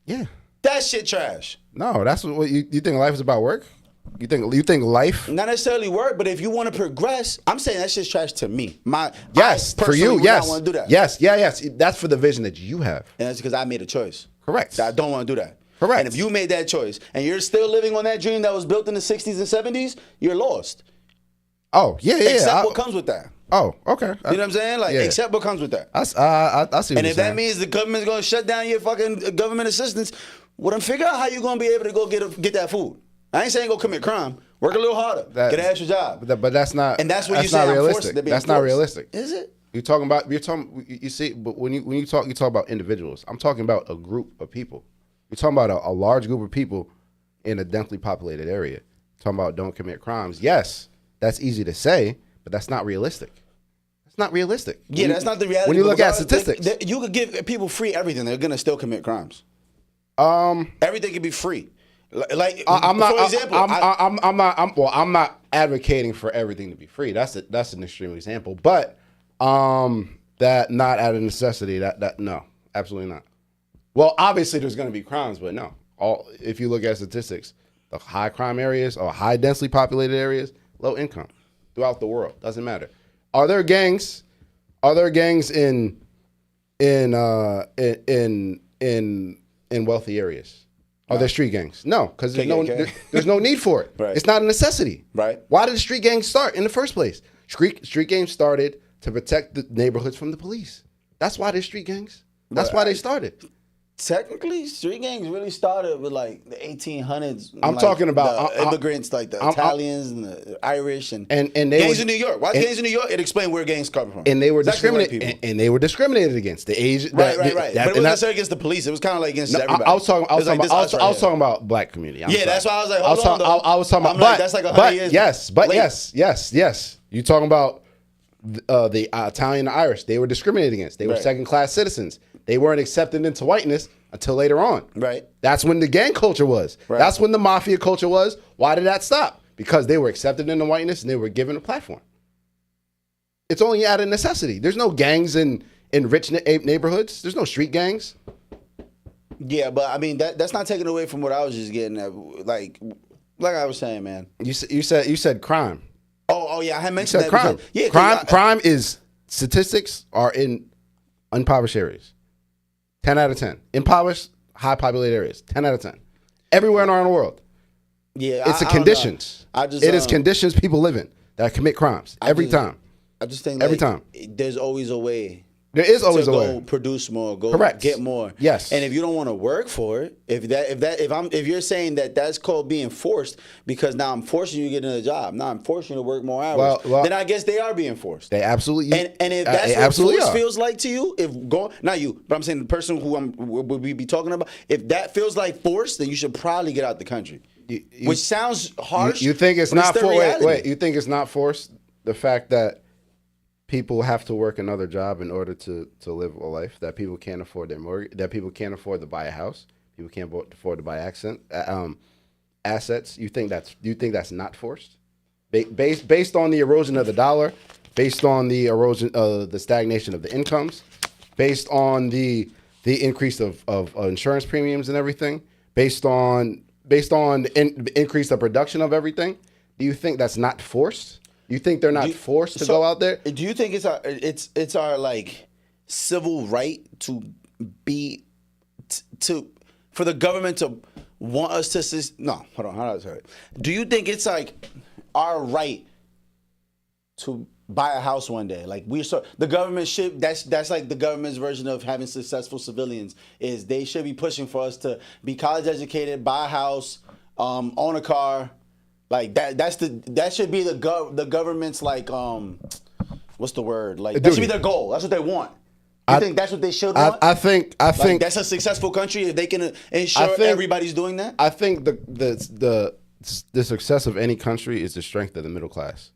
Yeah. That shit trash. No, that's what you think life is about work? You think life? Not necessarily work, but if you want to progress, I'm saying that shit's trash to me. For you, yes. I want to do that. Yes. That's for the vision that you have. And that's because I made a choice. Correct. That I don't want to do that. Correct. And if you made that choice and you're still living on that dream that was built in the 60s and 70s, you're lost. Oh, yeah. Accept what comes with that. Oh, okay. You know what I'm saying? Like, accept what comes with that. I see what you're saying. And if that means the government's going to shut down your fucking government assistance, well, then figure out how you're going to be able to go get that food. I ain't saying go commit crime. Work a little harder. Get an extra job. But that's not. And that's what you say. Realistic. That's not realistic. Is it? You're talking. You see, but when you talk about individuals. I'm talking about a group of people. You're talking about a large group of people in a densely populated area. You're talking about don't commit crimes. Yes, that's easy to say, but that's not realistic. It's not realistic. Yeah, that's not the reality. When you look at statistics, you could give people free everything. They're gonna still commit crimes. Everything can be free. Like I'm not. For example, I'm not advocating for everything to be free. That's an extreme example. But that not out of necessity. That no, absolutely not. Well, obviously there's going to be crimes, but no. If you look at statistics, the high crime areas or high densely populated areas, low income throughout the world, doesn't matter. Are there gangs? Are there gangs in wealthy areas? Are there street gangs? No, because there's no need for it. Right. It's not a necessity. Right. Why did the street gangs start in the first place? Street gangs started to protect the neighborhoods from the police. That's why there's street gangs. That's why they started. Technically, street gangs really started with like the 1800s. I'm talking about immigrants, like the Italians and the Irish and they gangs in New York. Why gangs in New York? It explained where gangs come from. And they were discriminated. And they were discriminated against. The Asian, right. But it wasn't necessarily against the police. It was kind of like against everybody. I was talking about black community. That's why I was like, I was talking about. But that's like 100 years. Yes. You talking about the Italian and Irish? They were discriminated against. They were second-class citizens. They weren't accepted into whiteness until later on. Right. That's when the gang culture was. Right. That's when the mafia culture was. Why did that stop? Because they were accepted into whiteness and they were given a platform. It's only out of necessity. There's no gangs in rich neighborhoods. There's no street gangs. Yeah, but I mean that's not taken away from what I was just getting at. Like I was saying, man. You said crime. Oh yeah, I had mentioned that. Crime. Crime is statistics are in impoverished areas. 10 out of 10. Impoverished, high populated areas. 10 out of 10. Everywhere in the world. Yeah, it's the conditions. It is conditions people live in that commit crimes every time. I just think every time there's always a way. There is always a way. Produce more, Correct. Get more. Yes. And if you don't want to work for it, if you're saying that that's called being forced, because now I'm forcing you to get another job, now I'm forcing you to work more hours, then I guess they are being forced. They absolutely. And if that's what force feels like to you, not you, but I'm saying the person who we be talking about, if that feels like force, then you should probably get out the country. Which sounds harsh. You think it's not forced? Wait, you think it's not forced? The fact that people have to work another job in order to live a life, that people can't afford their mortgage, that people can't afford to buy a house, people can't afford to buy assets. You think that's not forced? Based on the erosion of the dollar, based on the erosion of the stagnation of the incomes, based on the increase of insurance premiums and everything, based on the increase of production of everything. Do you think that's not forced? You think they're not forced to go out there? Do you think it's our like civil right to be for the government to want us to no, hold on, how do I say it? Do you think it's like our right to buy a house one day? Like the government should that's like the government's version of having successful civilians is they should be pushing for us to be college educated, buy a house, own a car. Like that should be the government's like what's the word? Like that should be their goal. That's what they want. You think that's what they should want? I think that's a successful country if they can ensure everybody's doing that. I think the success of any country is the strength of the middle class.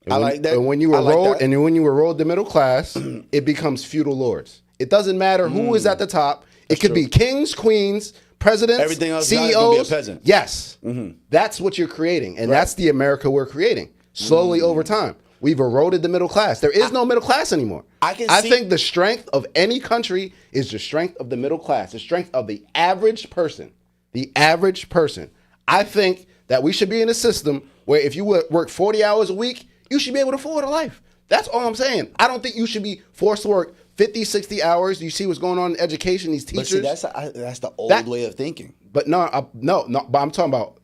And I like that. And when you erode the middle class, it becomes feudal lords. It doesn't matter who is at the top. It could be kings, queens, presidents, everything else CEOs. Gonna be a peasant. Yes, that's what you're creating, and that's the America we're creating. Slowly over time, we've eroded the middle class. There is no middle class anymore. I think the strength of any country is the strength of the middle class, the strength of the average person. The average person. I think that we should be in a system where if you work 40 hours a week, you should be able to afford a life. That's all I'm saying. I don't think you should be forced to work 50, 60 hours. You see what's going on in education, these teachers. But see, that's the old way of thinking. But no, but I'm talking about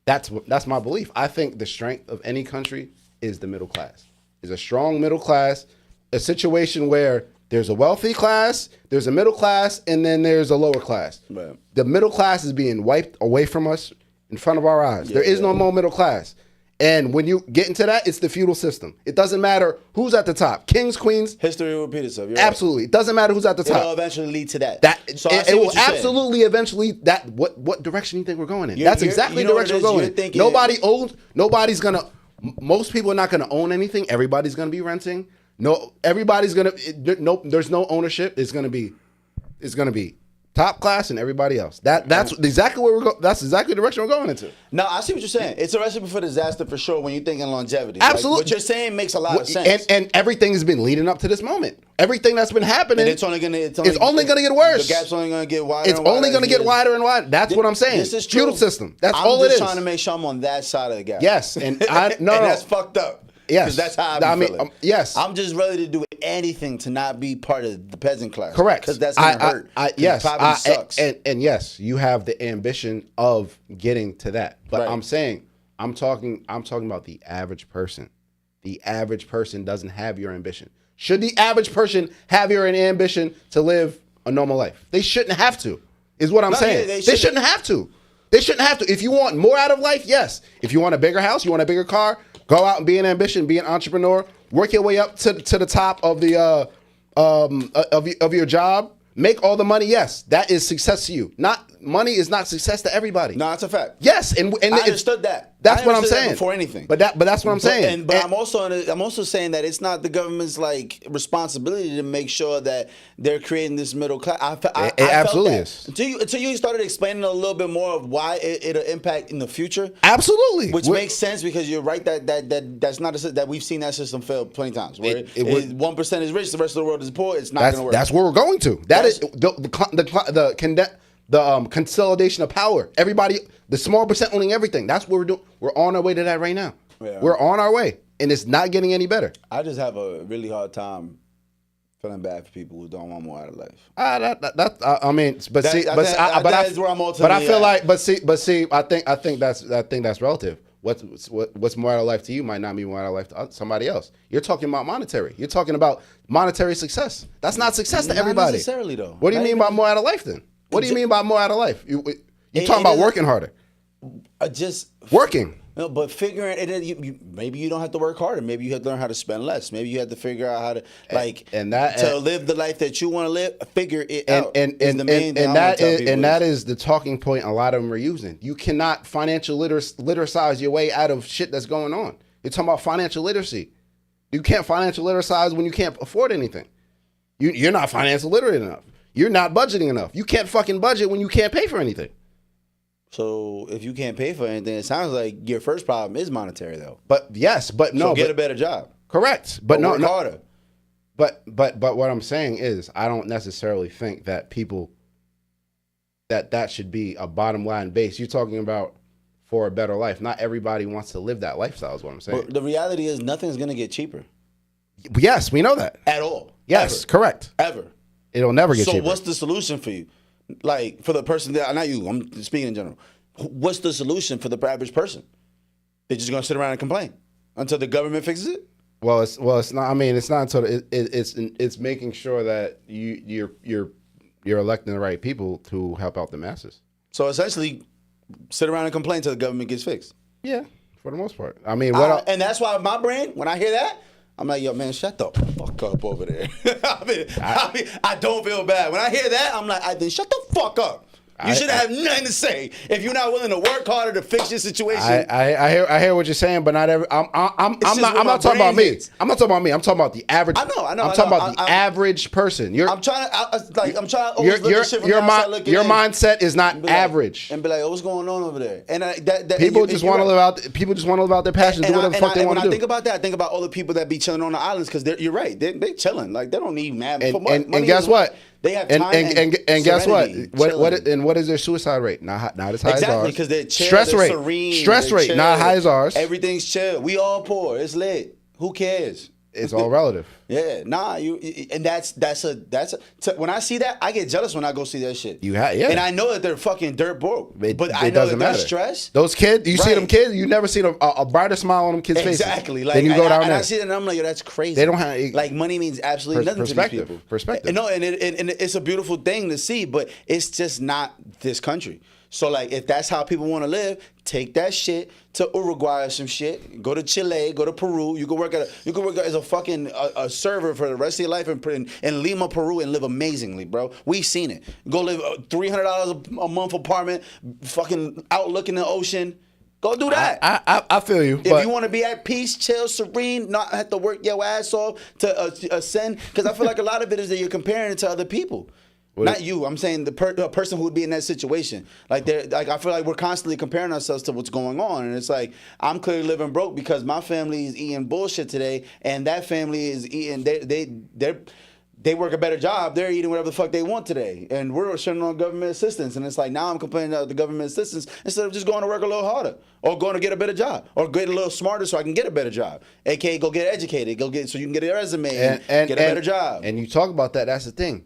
that's my belief. I think the strength of any country is the middle class. Is a strong middle class, a situation where there's a wealthy class, there's a middle class, and then there's a lower class. Right. The middle class is being wiped away from us in front of our eyes. There is no more middle class. And when you get into that, it's the feudal system. It doesn't matter who's at the top. Kings, queens. History will repeat itself. Absolutely. Right. It doesn't matter who's at the top. It'll eventually lead to that. It will absolutely eventually, what direction do you think we're going in? That's exactly the direction we're going in. Most people are not going to own anything. Everybody's going to be renting. There's no ownership. It's going to be top class and everybody else. That's exactly where we're going. That's exactly the direction we're going into. No, I see what you're saying. It's a recipe for disaster for sure when you're thinking longevity. Absolutely. Like, what you're saying makes a lot of sense. And everything has been leading up to this moment. Everything that's been happening. And it's only going to get worse. The gap's only going to get wider. It's only going to get wider and wider. That's what I'm saying. This is true. Feudal system. That's all it is. I'm just trying to make sure I'm on that side of the gap. Yes, and that's fucked up. Yes, because that's how I feeling. Yes, I'm just ready to do anything to not be part of the peasant class. Correct, because that's gonna hurt. Yes, poverty sucks. And yes, you have the ambition of getting to that. But right. I'm talking about the average person. The average person doesn't have your ambition. Should the average person have your ambition to live a normal life? They shouldn't have to. Is what I'm saying. They shouldn't have to. They shouldn't have to. If you want more out of life, yes. If you want a bigger house, you want a bigger car. Go out and be an ambition, be an entrepreneur, work your way up to the top of the of your job, make all the money. Yes, that is success to you. Money is not success to everybody. No, it's a fact. Yes, and I understood that. That's what I'm saying. Before anything, but that's what I'm saying. But I'm also saying that it's not the government's like responsibility to make sure that they're creating this middle class. It absolutely is. Until you started explaining a little bit more of why it'll impact in the future. Absolutely, which makes sense because you're right that's not that we've seen that system fail plenty of times. Where 1% is rich, the rest of the world is poor. It's not going to work. That's where we're going to. That is the consolidation of power. Everybody, the small percent owning everything. That's what we're doing. We're on our way to that right now. Yeah. We're on our way, and it's not getting any better. I just have a really hard time Feeling bad for people who don't want more out of life. I mean, but I feel like, I think that's relative. What's more out of life to you might not be more out of life to somebody else. You're talking about monetary. You're talking about monetary success. That's not success to everybody. Not necessarily though. What do you mean by more out of life then? What do you mean by more out of life? You talking about working harder? Just working. No, but figuring it, maybe you don't have to work harder. Maybe you have to learn how to spend less. Maybe you have to figure out how to to live the life that you want to live. Figure it out. And that is the talking point a lot of them are using. You cannot financial literacize your way out of shit that's going on. You're talking about financial literacy. You can't financial literacize when you can't afford anything. You're not financial literate enough. You're not budgeting enough. You can't fucking budget when you can't pay for anything. So if you can't pay for anything, it sounds like your first problem is monetary, though. But yes, but no. So get a better job. Correct, but work harder. But what I'm saying is, I don't necessarily think that people that should be a bottom line base. You're talking about for a better life. Not everybody wants to live that lifestyle. Is what I'm saying. But the reality is, nothing's gonna get cheaper. Yes, we know that at all. Yes, ever. Correct. Ever. It'll never get cheaper. So what's the solution for you? Like, for the person that, not you, I'm speaking in general. What's the solution for the average person? They're just gonna sit around and complain until the government fixes it? Well, it's not. I mean, it's not until it's making sure that you're electing the right people to help out the masses. So essentially, sit around and complain until the government gets fixed. Yeah, for the most part. I mean, and that's why my brain, when I hear that, I'm like, yo, man, shut the fuck up over there. I don't feel bad. When I hear that, I'm like, then shut the fuck up. You should have nothing to say if you're not willing to work harder to fix your situation. I hear what you're saying, but not every. I'm not talking about me. I'm not talking about me. I'm talking about the average. I know. I'm talking about the average person. I'm trying to always look at shit from the outside looking your in. mindset is not average. And be like, oh, what's going on over there? And people just want to live out. People just want to live out their passions, do whatever the fuck they want to do. When I think about that, I think about all the people that be chilling on the islands because you're right. They chilling. Like they don't need mad. And guess what? They have time and guess what? What is their suicide rate? Not as high as ours. Exactly, because they're chill, stress they're rate, serene, stress rate, chill. not high as ours. Everything's chill. We all poor. It's lit. Who cares? It's all relative. Yeah, and that's when I see that, I get jealous when I go see that shit. And I know that they're fucking dirt broke, but I know doesn't that they're matter. stressed. Those kids, you see them kids, you never seen a brighter smile on them kids' faces. Exactly. Like, then you go down there. I see that and I'm like, yo, that's crazy. They don't have like money means absolutely nothing to these people. Perspective. No, and it's a beautiful thing to see, but it's just not this country. So like, if that's how people want to live, take that shit to Uruguay or some shit. Go to Chile, go to Peru. You can work as a fucking a server for the rest of your life in Lima, Peru, and live amazingly, bro. We've seen it. Go live $300 a month apartment, fucking out looking the ocean. Go do that. I feel you. If you want to be at peace, chill, serene, not have to work your ass off to ascend, because I feel like a lot of it is that you're comparing it to other people. Not you. I'm saying the person who would be in that situation. Like I feel like we're constantly comparing ourselves to what's going on, and it's like I'm clearly living broke because my family is eating bullshit today, and that family is eating. They work a better job. They're eating whatever the fuck they want today, and we're shutting on government assistance. And it's like now I'm complaining about the government assistance instead of just going to work a little harder, or going to get a better job, or get a little smarter so I can get a better job. AKA go get educated, so you can get a resume and get a better job. And you talk about that. That's the thing.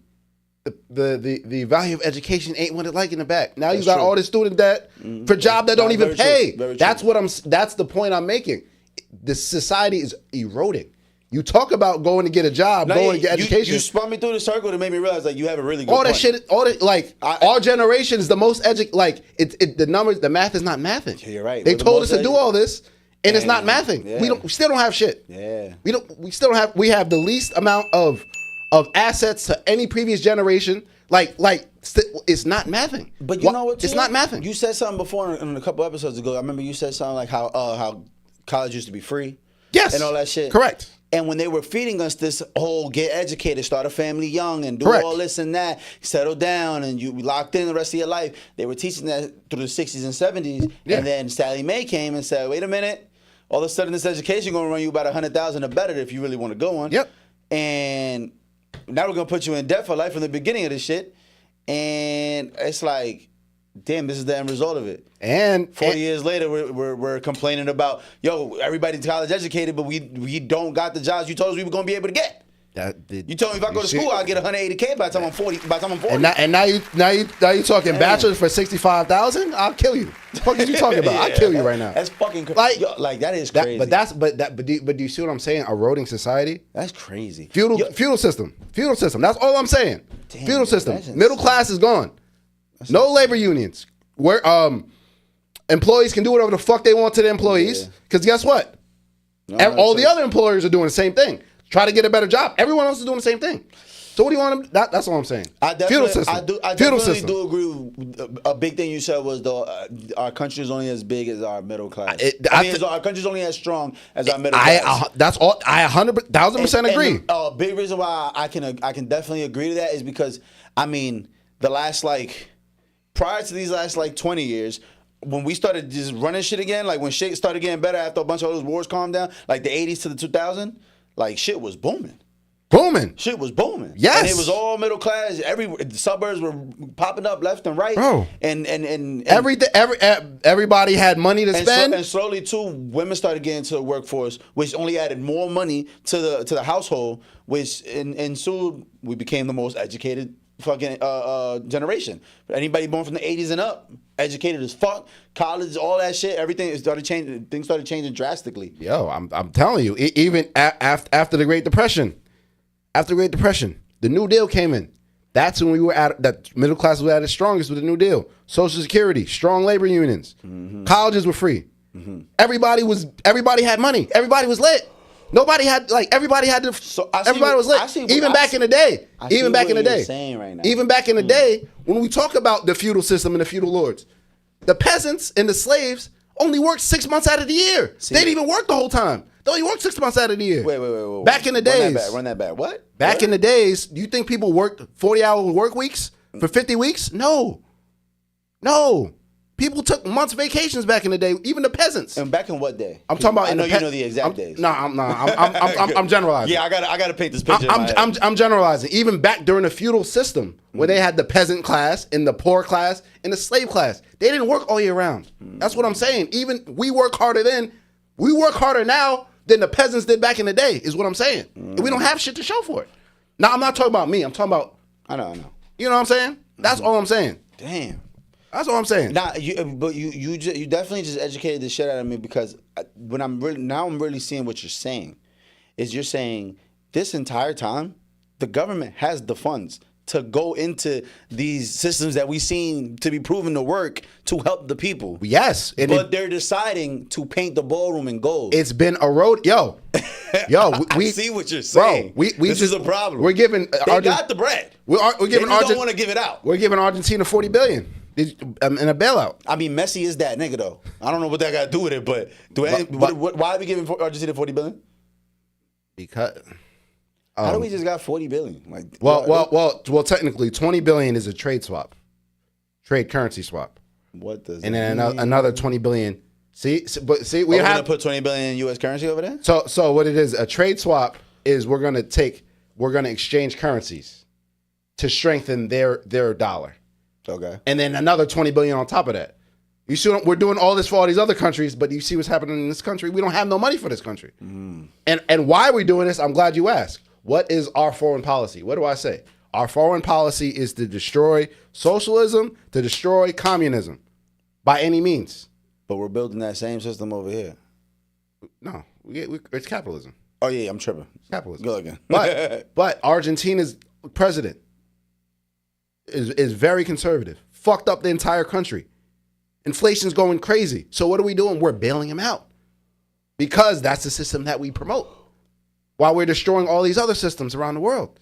The value of education ain't what it like in the back. Now you got all this student debt for job that don't even pay. That's the point I'm making. The society is eroding. You talk about going to get a job, going to get education. You spun me through the circle to make me realize like you have a really good point. Our generation is the most the numbers, the math is not mathing. You're right. They told us to do all this, and it's not mathing. Yeah. We still don't have shit. Yeah. We have the least amount of assets to any previous generation. It's not mathing. But you know what? It's not mathing. You said something before in a couple episodes ago. I remember you said something like how college used to be free. Yes. And all that shit. Correct. And when they were feeding us this whole get educated, start a family young, and do all this and that, settle down, and you locked in the rest of your life, they were teaching that through the 60s and 70s. Yeah. And then Sally Mae came and said, wait a minute, all of a sudden this education going to run you about $100,000 or better if you really want to go on. Yep. And now we're going to put you in debt for life from the beginning of this shit. And it's like, damn, this is the end result of it. And 40 years later, we're complaining about, yo, everybody's college educated, but we don't got the jobs you told us we were going to be able to get. You told me if I go to school, I'll get $180K by the time I'm 40. By the time I'm 40. And now you talking bachelors for $65,000? I'll kill you. What the fuck are you talking about? I'll kill you right now. That's fucking crazy. Like that is crazy. But do you see what I'm saying? Eroding society. That's crazy. Feudal system. That's all I'm saying. Damn, feudal system. Middle class is gone. No labor unions. Where employees can do whatever the fuck they want to the employees. Because guess what? All the other employers are doing the same thing. Try to get a better job. Everyone else is doing the same thing. So what do you want to? That's all I'm saying. Feudal system. I definitely do agree with a big thing you said was our country is only as big as our middle class. Our country is only as strong as our middle class. That's all. I 100,000% agree. A big reason why I can definitely agree to that is because the last prior to these last 20 years. When we started just running shit again, when shit started getting better after a bunch of those wars calmed down, the 80s to the 2000s, shit was booming. Shit was booming. Yes. And it was all middle class. The suburbs were popping up left and right. Bro. And everybody had money to spend. And slowly too, women started getting into the workforce, which only added more money to the household, which ensued we became the most educated fucking generation. Anybody born from the 80s and up, educated as fuck, college, all that shit, everything started changing. Things started changing drastically. Yo, I'm telling you, even after the Great Depression, the New Deal came in. That's when we were that middle class was at its strongest with the New Deal. Social Security, strong labor unions, colleges were free. Everybody had money. Everybody was lit. Nobody had everybody had to. Everybody was lit. Even back in the day. Even back in the day, when we talk about the feudal system and the feudal lords, the peasants and the slaves only worked 6 months out of the year. They didn't even work the whole time. They only worked 6 months out of the year. Wait. Back in the days. Run that back. What? Back in the days, do you think people worked 40-hour work weeks for 50 weeks? No. People took months vacations back in the day, even the peasants. And back in what day? I'm talking about. I know you know the exact days. I'm generalizing. Yeah, I gotta paint this picture. I'm generalizing. Even back during the feudal system, where they had the peasant class and the poor class and the slave class, they didn't work all year round. That's what I'm saying. Even we work harder now than the peasants did back in the day. Is what I'm saying. And we don't have shit to show for it. Now I'm not talking about me. I'm talking about. I know. You know what I'm saying? That's all I'm saying. Damn. That's all I'm saying. You definitely just educated the shit out of me because I'm really seeing what you're saying. You're saying this entire time the government has the funds to go into these systems that we seen to be proven to work to help the people. Yes, but they're deciding to paint the ballroom in gold. It's been eroded. Yo, I see what you're saying. Bro, this is a problem. We're giving. They got the bread. We're giving. They don't want to give it out. We're giving Argentina $40 billion. In a bailout. Messi is that nigga though. I don't know what that got to do with it, but why are we giving Argentina $40 billion? Because how do we just got $40 billion? Well, technically, $20 billion is a trade currency swap. What does? And then another $20 billion. We're gonna put $20 billion in U.S. currency over there. So what it is? A trade swap is we're gonna exchange currencies to strengthen their dollar. Okay. And then another $20 billion on top of that. You see, we're doing all this for all these other countries, but you see what's happening in this country? We don't have no money for this country. And why are we doing this? I'm glad you asked. What is our foreign policy? What do I say? Our foreign policy is to destroy socialism, to destroy communism by any means. But we're building that same system over here. No, it's capitalism. Oh, yeah, I'm tripping. Capitalism. Good again. But Argentina's president is very conservative. Fucked up the entire country. Inflation's going crazy. So what are we doing? We're bailing him out. Because that's the system that we promote. While we're destroying all these other systems around the world.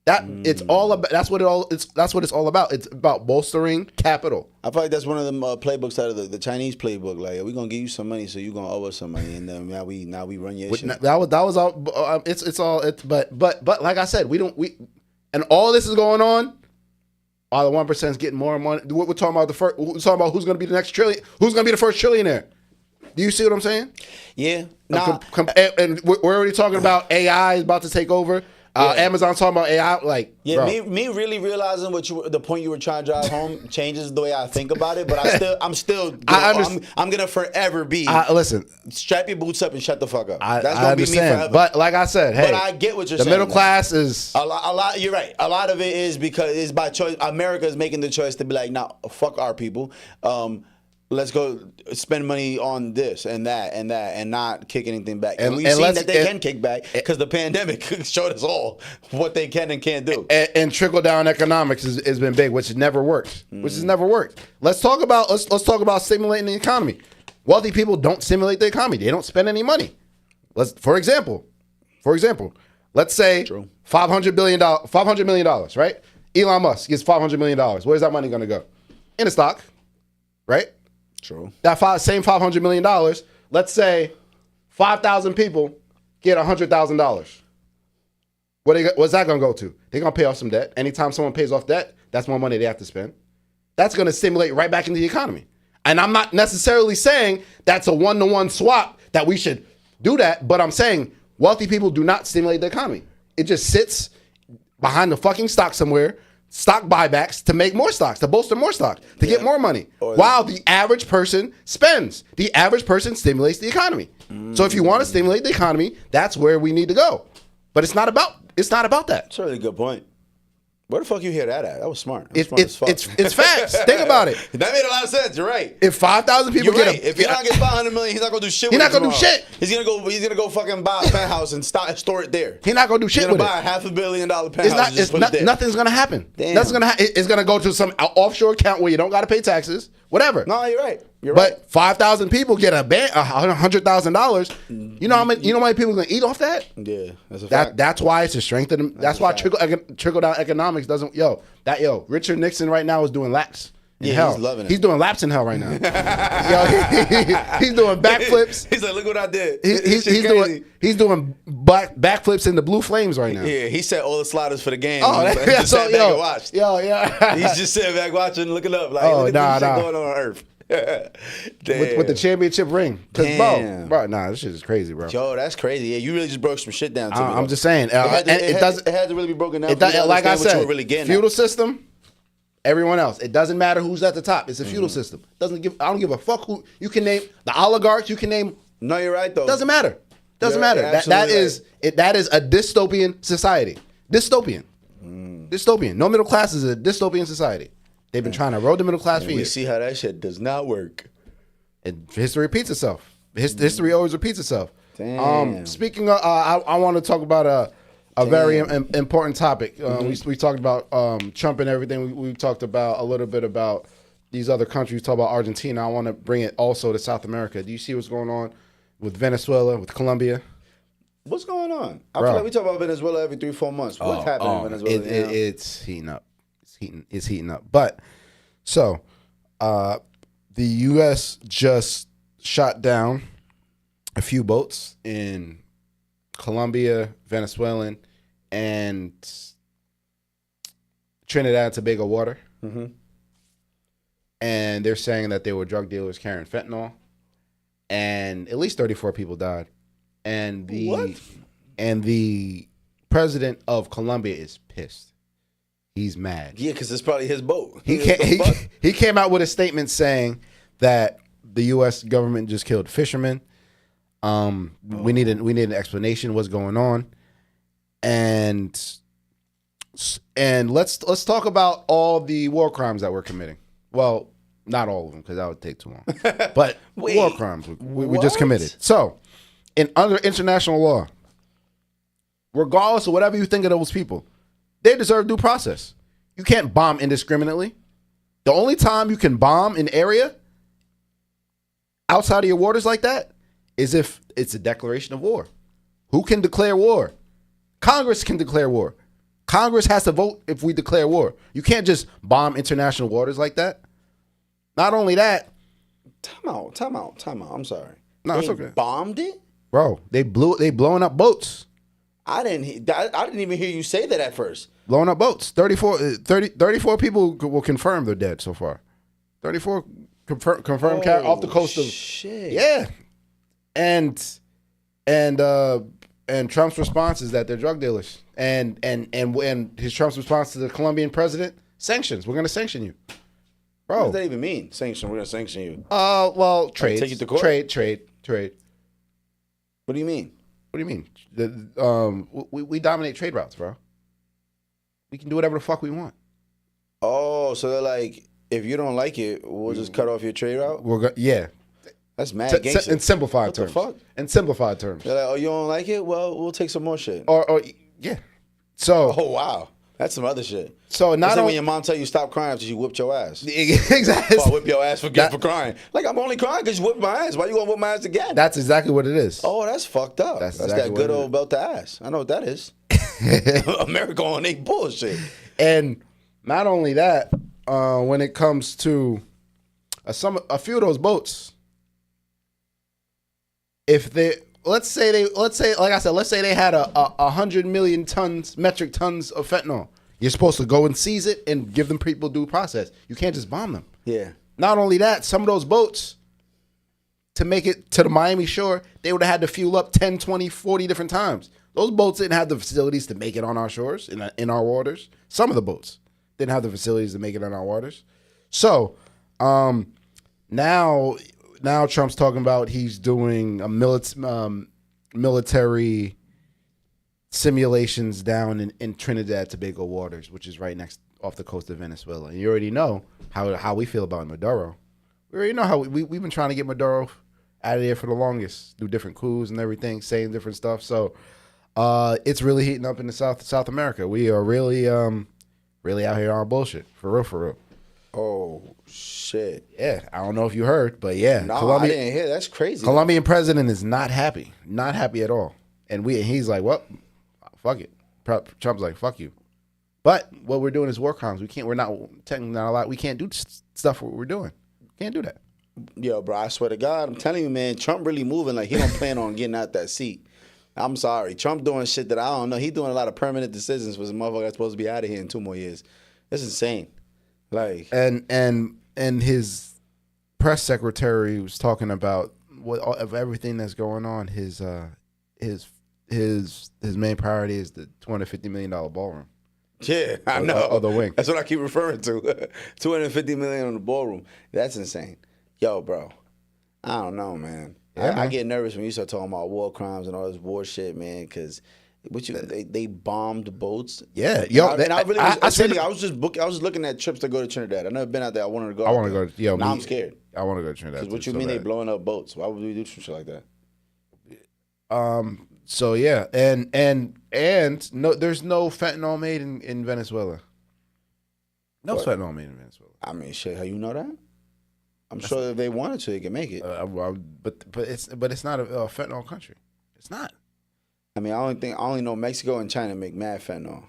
It's all about. That's what it's all about. It's about bolstering capital. I feel like that's one of them playbooks out of the Chinese playbook. Like, we're gonna give you some money, so you're gonna owe us some money, and then now we run your shit. That was all. But like I said, and all this is going on. All the 1% is getting more and more. We're talking about we're talking about who's gonna be the next trillion. Who's gonna be the first trillionaire? Do you see what I'm saying? Yeah. And we're already talking about AI is about to take over. Amazon talking about AI. Like, yeah, bro. me really realizing the point you were trying to drive home changes the way I think about it. But I'm still I'm gonna forever be listen. Strap your boots up and shut the fuck up. That's gonna be me forever. But like I said, hey, but I get what you're the saying. The middle class is a lot. You're right. A lot of it is because it's by choice. America is making the choice to be like, nah, fuck our people. Let's go spend money on this and that and not kick anything back. And we've seen that they can kick back because the pandemic showed us all what they can and can't do. And trickle down economics has been big, which has never worked. Let's talk about stimulating the economy. Wealthy people don't stimulate the economy. They don't spend any money. For example, let's say $500 million, right? Elon Musk gets $500 million. Where's that money going to go? In a stock, right? True. That same $500 million, let's say 5,000 people get $100,000. What's that going to go to? They're going to pay off some debt. Anytime someone pays off debt, that's more money they have to spend. That's going to stimulate right back into the economy. And I'm not necessarily saying that's a one-to-one swap that we should do that, but I'm saying wealthy people do not stimulate the economy. It just sits behind the fucking stock somewhere, stock buybacks to make more stocks, to bolster more stock, to get more money, while the average person spends. The average person stimulates the economy. So if you want to stimulate the economy, that's where we need to go. But it's not about that. That's a really good point. Where the fuck you hear that at? That was smart. It's facts. Think about it. That made a lot of sense. You're right. If 5,000 people if you're not getting $500 million, he's not gonna do shit. He's not gonna do shit. He's gonna go fucking buy a penthouse and store it there. He's not gonna do shit with it. He's gonna buy a $500 million penthouse. Nothing's gonna happen. Damn. Nothing's gonna happen. It's gonna go to some offshore account where you don't gotta pay taxes. Whatever. No, you're right. But 5,000 people get $100,000. You know how many people are gonna eat off that? Yeah, that's a fact. That's why it's a strength. That's why trickle down economics doesn't. Richard Nixon right now is doing laps. In hell. He's loving it. He's doing laps in hell right now. He's doing backflips. He's like, look what I did. He's doing backflips in the blue flames right now. Yeah, he set all the sliders for the game. He's sat back and watched. Yeah. He's just sitting back watching, looking up, like, look at this shit going on Earth. with the championship ring. Bro, this shit is crazy, bro. Yo, that's crazy. Yeah, you really just broke some shit down to me. I'm just saying. It had to really be broken down. Like I said, really feudal system. Everyone else. It doesn't matter who's at the top. It's a feudal system. I don't give a fuck who you can name. The oligarchs you can name. No, you're right though. Doesn't matter. That is a dystopian society. Dystopian. No middle class is a dystopian society. They've been trying to erode the middle class for years. We see how that shit does not work. And history repeats itself. History always repeats itself. Damn. Speaking of, I want to talk about a very important topic. We talked about Trump and everything. We talked about a little bit about these other countries. We talked about Argentina. I want to bring it also to South America. Do you see what's going on with Venezuela, with Colombia? What's going on? I feel like we talk about Venezuela every 3-4 months. What's happening in Venezuela? It's heating up. It's heating up. But so the U.S. just shot down a few boats in Colombia, Venezuelan, and Trinidad and Tobago water. Mm-hmm. And they're saying that they were drug dealers carrying fentanyl. And at least 34 people died. And the president of Colombia is pissed. He's mad. Yeah, because it's probably his boat. He came out with a statement saying that the U.S. government just killed fishermen. We need an explanation what's going on, and let's talk about all the war crimes that we're committing. Well, not all of them because that would take too long. But war crimes we just committed. So, under international law, regardless of whatever you think of those people, they deserve due process. You can't bomb indiscriminately. The only time you can bomb an area outside of your waters like that is if it's a declaration of war. Who can declare war? Congress can declare war. Congress has to vote if we declare war. You can't just bomb international waters like that. Not only that. Time out. I'm sorry. No, it's okay. Bombed it? Bro, they blowing up boats. I didn't even hear you say that at first. Blowing up boats. 34 people will confirm they're dead so far. 34 confirmed off the coast of shit. Yeah. And And Trump's response is that they're drug dealers. And his Trump's response to the Colombian president, sanctions. We're going to sanction you. Bro. What does that even mean? Sanction. We're going to sanction you. Well, trade. Take you to court? Trade. What do you mean? What do you mean? We dominate trade routes, bro. We can do whatever the fuck we want. Oh, so they're like, if you don't like it, we'll just cut off your trade route? Yeah. That's mad gangster. In simplified terms. What the fuck? In simplified terms. They're like, oh, you don't like it? Well, we'll take some more shit. Or yeah. So. Oh, wow. That's some other shit. So not like when your mom tell you stop crying after she whipped your ass. Exactly. Oh, whip your ass for crying. Like, I'm only crying because you whipped my ass. Why you gonna whip my ass again? That's exactly what it is. Oh, that's fucked up. That's exactly that good old belt to ass. I know what that is. America on they bullshit. And not only that, when it comes to a few of those boats, if they let's say they had 100 million metric tons of fentanyl, you're supposed to go and seize it and give them people due process. You can't just bomb them. Yeah. Not only that, some of those boats, to make it to the Miami shore, they would have had to fuel up 10, 20, 40 different times. Those boats didn't have the facilities to make it on our shores, in our waters. Some of the boats didn't have the facilities to make it on our waters. So now Trump's talking about he's doing a military simulations down in Trinidad Tobago waters, which is right next off the coast of Venezuela. And you already know how we feel about Maduro. We already know how we've been trying to get Maduro out of there for the longest, do different coups and everything, saying different stuff. So it's really heating up in the South America. We are really out here on bullshit, for real. Oh shit! Yeah, I don't know if you heard, but yeah, no, I didn't hear. That's crazy. Colombian president is not happy at all, and he's like, well, fuck it. Trump's like, fuck you. But what we're doing is war crimes. We're not technically not allowed. We can't do stuff what we're doing. Can't do that. Yo, bro, I swear to God, I'm telling you, man, Trump really moving like he don't plan on getting out that seat. I'm sorry, Trump doing shit that I don't know. He doing a lot of permanent decisions for some motherfucker that's supposed to be out of here in 2 more years. That's insane. Like and his press secretary was talking about of everything that's going on. His main priority is the $250 million ballroom. Yeah, I know. Of the wing. That's what I keep referring to. $250 million on the ballroom. That's insane. Yo, bro, I don't know, man. I get nervous when you start talking about war crimes and all this war shit, man, because they bombed boats. Yeah, I was just looking at trips to go to Trinidad. I've never been out there. I wanted to go. Now I'm scared. I want to go to Trinidad. Because what you mean they blowing up boats? Why would we do some shit like that? So yeah, and no, there's no fentanyl made in Venezuela. No fentanyl made in Venezuela. I mean, shit. How you know that? I'm sure if they wanted to, they could make it. But it's not a fentanyl country. It's not. I mean, I only know Mexico and China make mad fentanyl.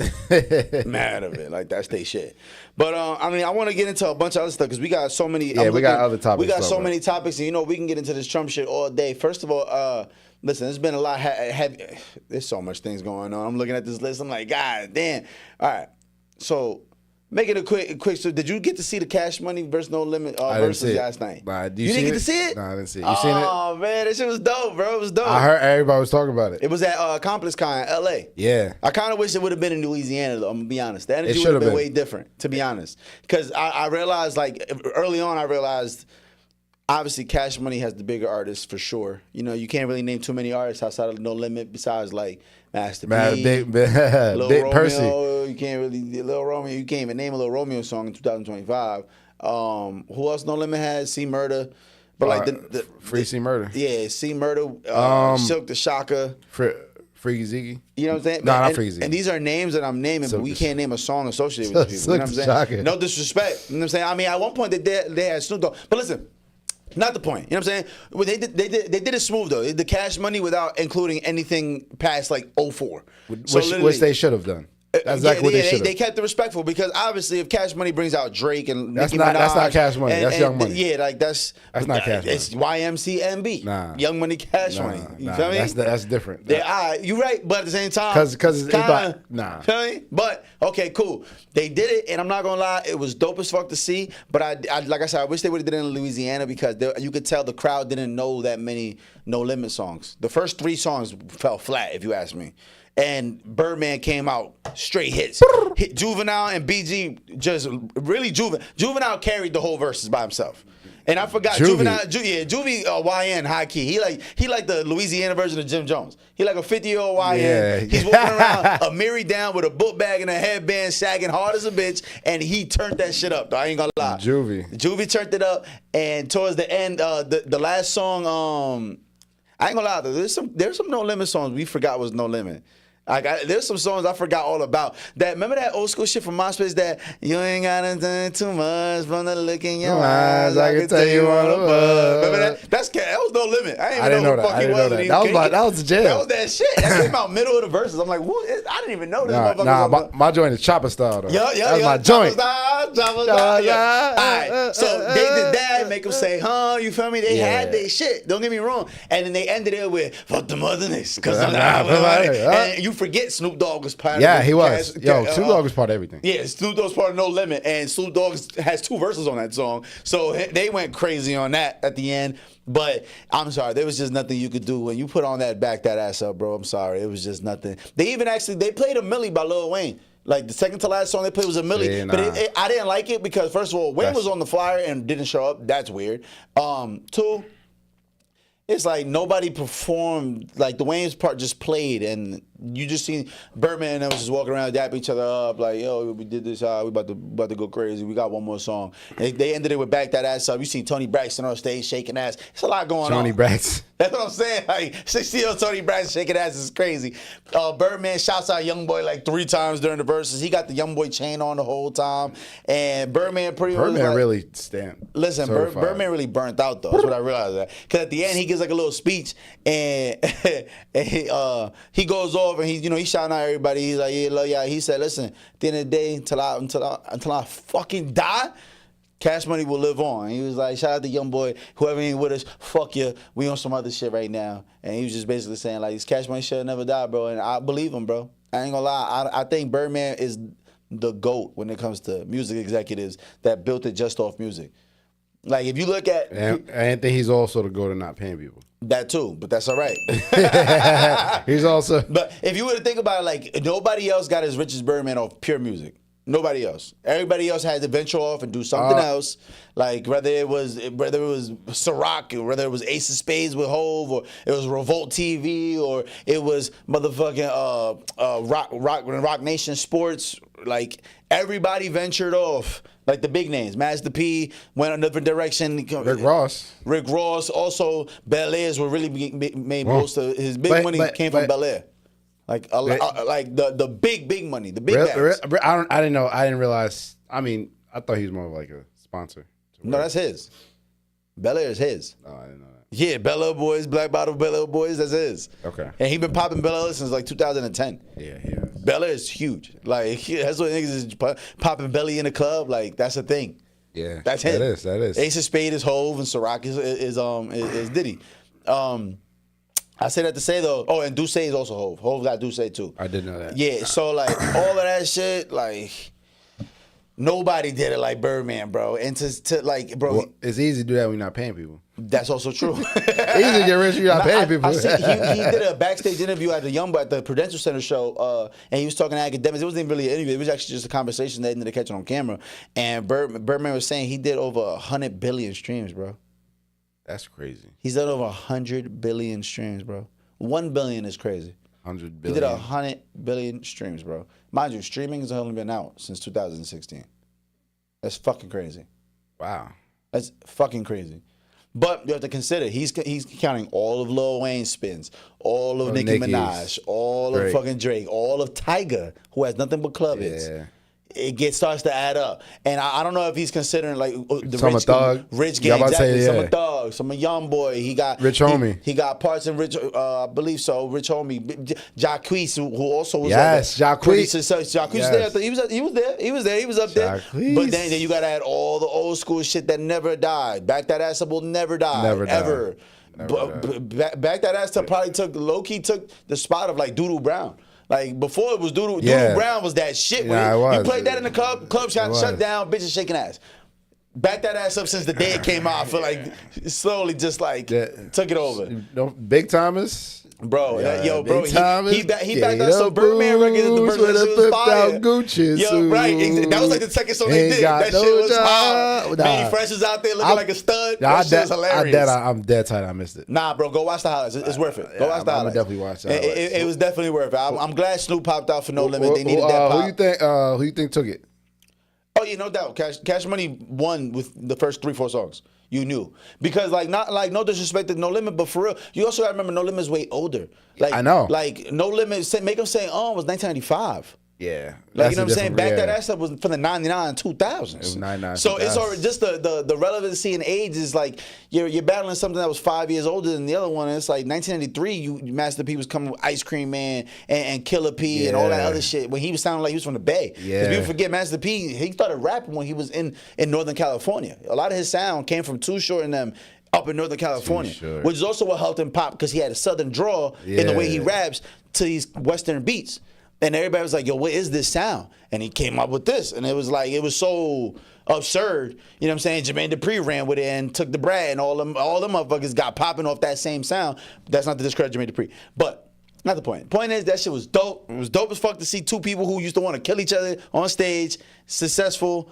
Mad of it. Like, that's they shit. But, I mean, I want to get into a bunch of other stuff because we got so many. Yeah, we got other topics. We got so many topics, and, we can get into this Trump shit all day. First of all, listen, there's been a lot heavy. There's so much things going on. I'm looking at this list. I'm like, God damn. All right. So, make it a quick. So, did you get to see the Cash Money versus No Limit versus last night? Nah, you didn't get to see it? Nah, I didn't see it. You seen it? Oh man, that shit was dope, bro. It was dope. I heard everybody was talking about it. It was at ComplexCon in L.A. Yeah. I kind of wish it would have been in Louisiana, though. I'm gonna be honest. The energy would have been way different, to be honest. Because I realized, like, early on, obviously Cash Money has the bigger artists for sure. You can't really name too many artists outside of No Limit besides like Master P, Big Lil Percy. Romeo. You can't even name a Lil Romeo song in 2025. Who else No Limit has? C Murder. But like the Free C Murder. Yeah, C Murder, Silk the Shaka. Freaky Ziggy. You know what I'm saying? No, not Freaky Ziggy. And these are names that I'm naming, but we can't name a song associated with these people. You know what I'm saying? No disrespect. You know what I'm saying? I mean, at one point they had Snoop Dogg. But listen, not the point. You know what I'm saying? Well, they did it smooth though. The Cash Money without including anything past like 04. Which they should have done. That's exactly what they should have. They kept it respectful because obviously, if Cash Money brings out Drake and that's Nicki not Minaj, that's not Cash Money. That's Young Money. Yeah, like that's not Cash Money. It's YMCMB. Nah, Young Money, Cash Money. You feel me? That's different. Yeah, you're right, but at the same time, because it's kinda, nah. Feel me? But okay, cool. They did it, and I'm not gonna lie, it was dope as fuck to see. But I like I said, I wish they would have did it in Louisiana because you could tell the crowd didn't know that many No Limit songs. The first 3 songs fell flat, if you ask me. And Birdman came out straight hits. Juvenile and BG just really Juvenile carried the whole verses by himself. And I forgot Juvenile, Juvie YN high key. He like the Louisiana version of Jim Jones. He like a 50-year-old YN. Yeah. He's walking around a Mary down with a book bag and a headband, sagging hard as a bitch, and he turned that shit up. Though. I ain't gonna lie. Juvie turned it up, and towards the end, the last song, I ain't gonna lie. There's some No Limit songs we forgot was No Limit. There's some songs I forgot all about. Remember that old school shit from MySpace that you ain't gotta do too much from the look in your eyes. I can tell you all about. Remember that? That was No Limit. I didn't even know who the fuck he was. That was the jam. That was that shit. That came out middle of the verses. I'm like, what? I didn't even know this motherfucker. Nah, my joint is chopper style though. Yeah. That's my joint. Chopper style. Yeah. All right. So they did that, make them say, huh? You feel me? They had their shit. Don't get me wrong. And then they ended it with fuck the motherness. Because and you forget Snoop Dogg was part of it. Yeah, he was. Snoop Dogg was part of everything. Yeah, Snoop Dogg's part of No Limit, and Snoop Dogg has 2 verses on that song. So they went crazy on that at the end. But I'm sorry, there was just nothing you could do when you put on back that ass up, bro. I'm sorry, it was just nothing. They played a Millie by Lil Wayne. Like the second to last song they played was a Millie, yeah, but I didn't like it because first of all, Wayne was on the flyer and didn't show up. That's weird. 2. It's like nobody performed. Like the Wayne's part just played, and you just seen Birdman and them just walking around, dapping each other up, like, yo, we did this, we about to go crazy. We got one more song. They ended it with Back That Ass Up. You see Tony Braxton on stage shaking ass. It's a lot going on. Tony Braxton. That's what I'm saying. Like 60-year-old Tony Braxton shaking ass is crazy. Birdman shouts out Youngboy like 3 times during the verses. He got the Youngboy chain on the whole time, and Birdman really stamped. Listen, Birdman really burnt out though. That's what I realized. Because at the end he gives like a little speech, and he goes off and he's shouting out everybody. He's like, yeah, love y'all. He said, listen, at the end of the day, until I fucking die, Cash Money will live on. He was like, shout out to Youngboy, whoever ain't with us, fuck you. We on some other shit right now. And he was just basically saying like, this Cash Money shit never die, bro. And I believe him, bro. I ain't gonna lie. I think Birdman is the GOAT when it comes to music executives that built it just off music. Like if you look at, I think he's also the GOAT of not paying people. That too, but that's all right. He's also. But if you were to think about it, like nobody else got as rich as Birdman off pure music. Nobody else. Everybody else had to venture off and do something else. Like whether it was Ciroc, or whether it was Ace of Spades with Hove, or it was Revolt TV, or it was motherfucking Rock Nation Sports. Like everybody ventured off. Like the big names, Master P went a different direction. Rick Ross. Also, Bel Air's were really made most of his big money came from Bel Air. Like the big money, the big bags. I didn't know. I didn't realize. I mean, I thought he was more of like a sponsor. No, that's his. Bel Air is his. Oh, I didn't know that. Yeah, Bel Air Boys, Black Bottle Bel Air Boys, that's his. Okay. And he been popping Bel Air since like 2010. Yeah. Bel Air is huge. Like that's what niggas is popping belly in the club. Like that's a thing. Yeah. That's him. That is. Ace of Spade is Hove and Ciroc is Diddy. I say that to say though. Oh, and Duce is also Hove. Hove got Duce too. I didn't know that. Yeah. So like all of that shit, like nobody did it like Birdman, bro. And to like, bro, it's easy to do that when you're not paying people. That's also true. Easy to get rich when you're not paying people. He did a backstage interview at the Prudential Center show, and he was talking to academics. It wasn't even really an interview. It was actually just a conversation that ended up catching on camera. And Birdman was saying he did over 100 billion streams, bro. That's crazy. He's done over 100 billion streams, bro. 1 billion is crazy. 100 billion. He did 100 billion streams, bro. Mind you, streaming has only been out since 2016. That's fucking crazy. Wow. That's fucking crazy. But you have to consider, he's counting all of Lil Wayne's spins, all of Nicki Minaj, all of fucking Drake, all of Tyga, who has nothing but club hits. starts to add up. And I don't know if he's considering like the rich gang, exactly. Some a thug, some a young boy. He got Rich Homie. He got parts in Rich, I believe so. Rich Homie, Jacquees, who also was Jacquees. Jacquees there. He was there. He was up there. But then you got to add all the old school shit that never died. Back That Ass Up will never die. Ever. Back That Ass Up probably took the spot of like Doodoo Brown. Like before it was Doodoo Brown was that shit. Yeah, it was. You played that in the club shut down, bitches shaking ass. Back That Ass Up since the day it came out. I feel like slowly just like took it over. Big Timers. Bro, he backed up some Birdman records and the version of that shit was fire. Yo, right. That was like the second song they did. That shit was hard. Benny Fresh is out there looking like a stud. That shit was hilarious. I'm dead tight. I missed it. Nah, bro, go watch the highlights. It's worth it. Go watch the highlights. I'm definitely watch the highlights. It was definitely worth it. I'm glad Snoop popped out for No Limit. They needed that pop. Who you think took it? Oh yeah, no doubt. Cash Money won with the first 3-4 songs. You knew because no disrespect to No Limit, but for real, you also gotta remember No Limit's way older. Like I know, like No Limit make them say, "Oh, it was 1995." Yeah, like you know what I'm saying. Back That Ass Up was from the 99 2000s. It was 99. So it's already just the relevancy and age is like you're battling something that was 5 years older than the other one. And it's like 1993. Master P was coming with Ice Cream Man and Killer P and all that other shit when he was sounding like he was from the Bay. Yeah, because people forget Master P. He started rapping when he was in Northern California. A lot of his sound came from Too Short and them up in Northern California, which is also what helped him pop because he had a southern drawl in the way he raps to these Western beats. And everybody was like, yo, what is this sound? And he came up with this. And it was like, it was so absurd. You know what I'm saying? Jermaine Dupri ran with it and took the Brad. And all them motherfuckers got popping off that same sound. That's not to discredit Jermaine Dupri. But not the point. The point is that shit was dope. It was dope as fuck to see two people who used to want to kill each other on stage, successful.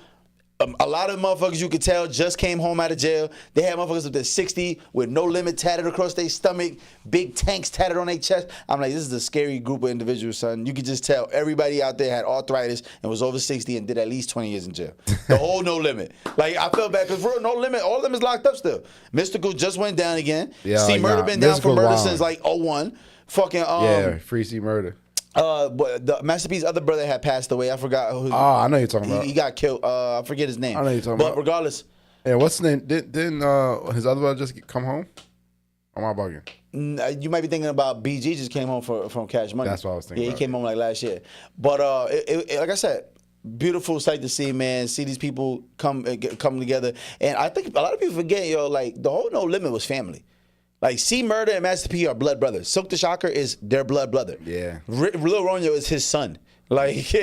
A lot of motherfuckers you could tell just came home out of jail. They had motherfuckers up to 60 with No Limit tatted across their stomach, big tanks tatted on their chest. I'm like, this is a scary group of individuals, son. You could just tell everybody out there had arthritis and was over 60 and did at least 20 years in jail. The whole No Limit. Like, I felt bad because for real, No Limit, all of them is locked up still. Mystical just went down again. Yeah, C Murder been down for murder since like 01. Fucking Free C Murder. But the Master P's other brother had passed away. I forgot who. Oh, I know you're talking about. He got killed. I forget his name. I know you're talking about. But regardless. Yeah, what's his name? Didn't his other brother just come home? Or am I bugging? You might be thinking about BG just came home from Cash Money. That's what I was thinking. Yeah, he came home like last year. But like I said, beautiful sight to see, man. See these people come together, and I think a lot of people forget, like the whole No Limit was family. Like C Murder and Master P are blood brothers. Silk the Shocker is their blood brother. Yeah. Lil Romeo is his son. Like,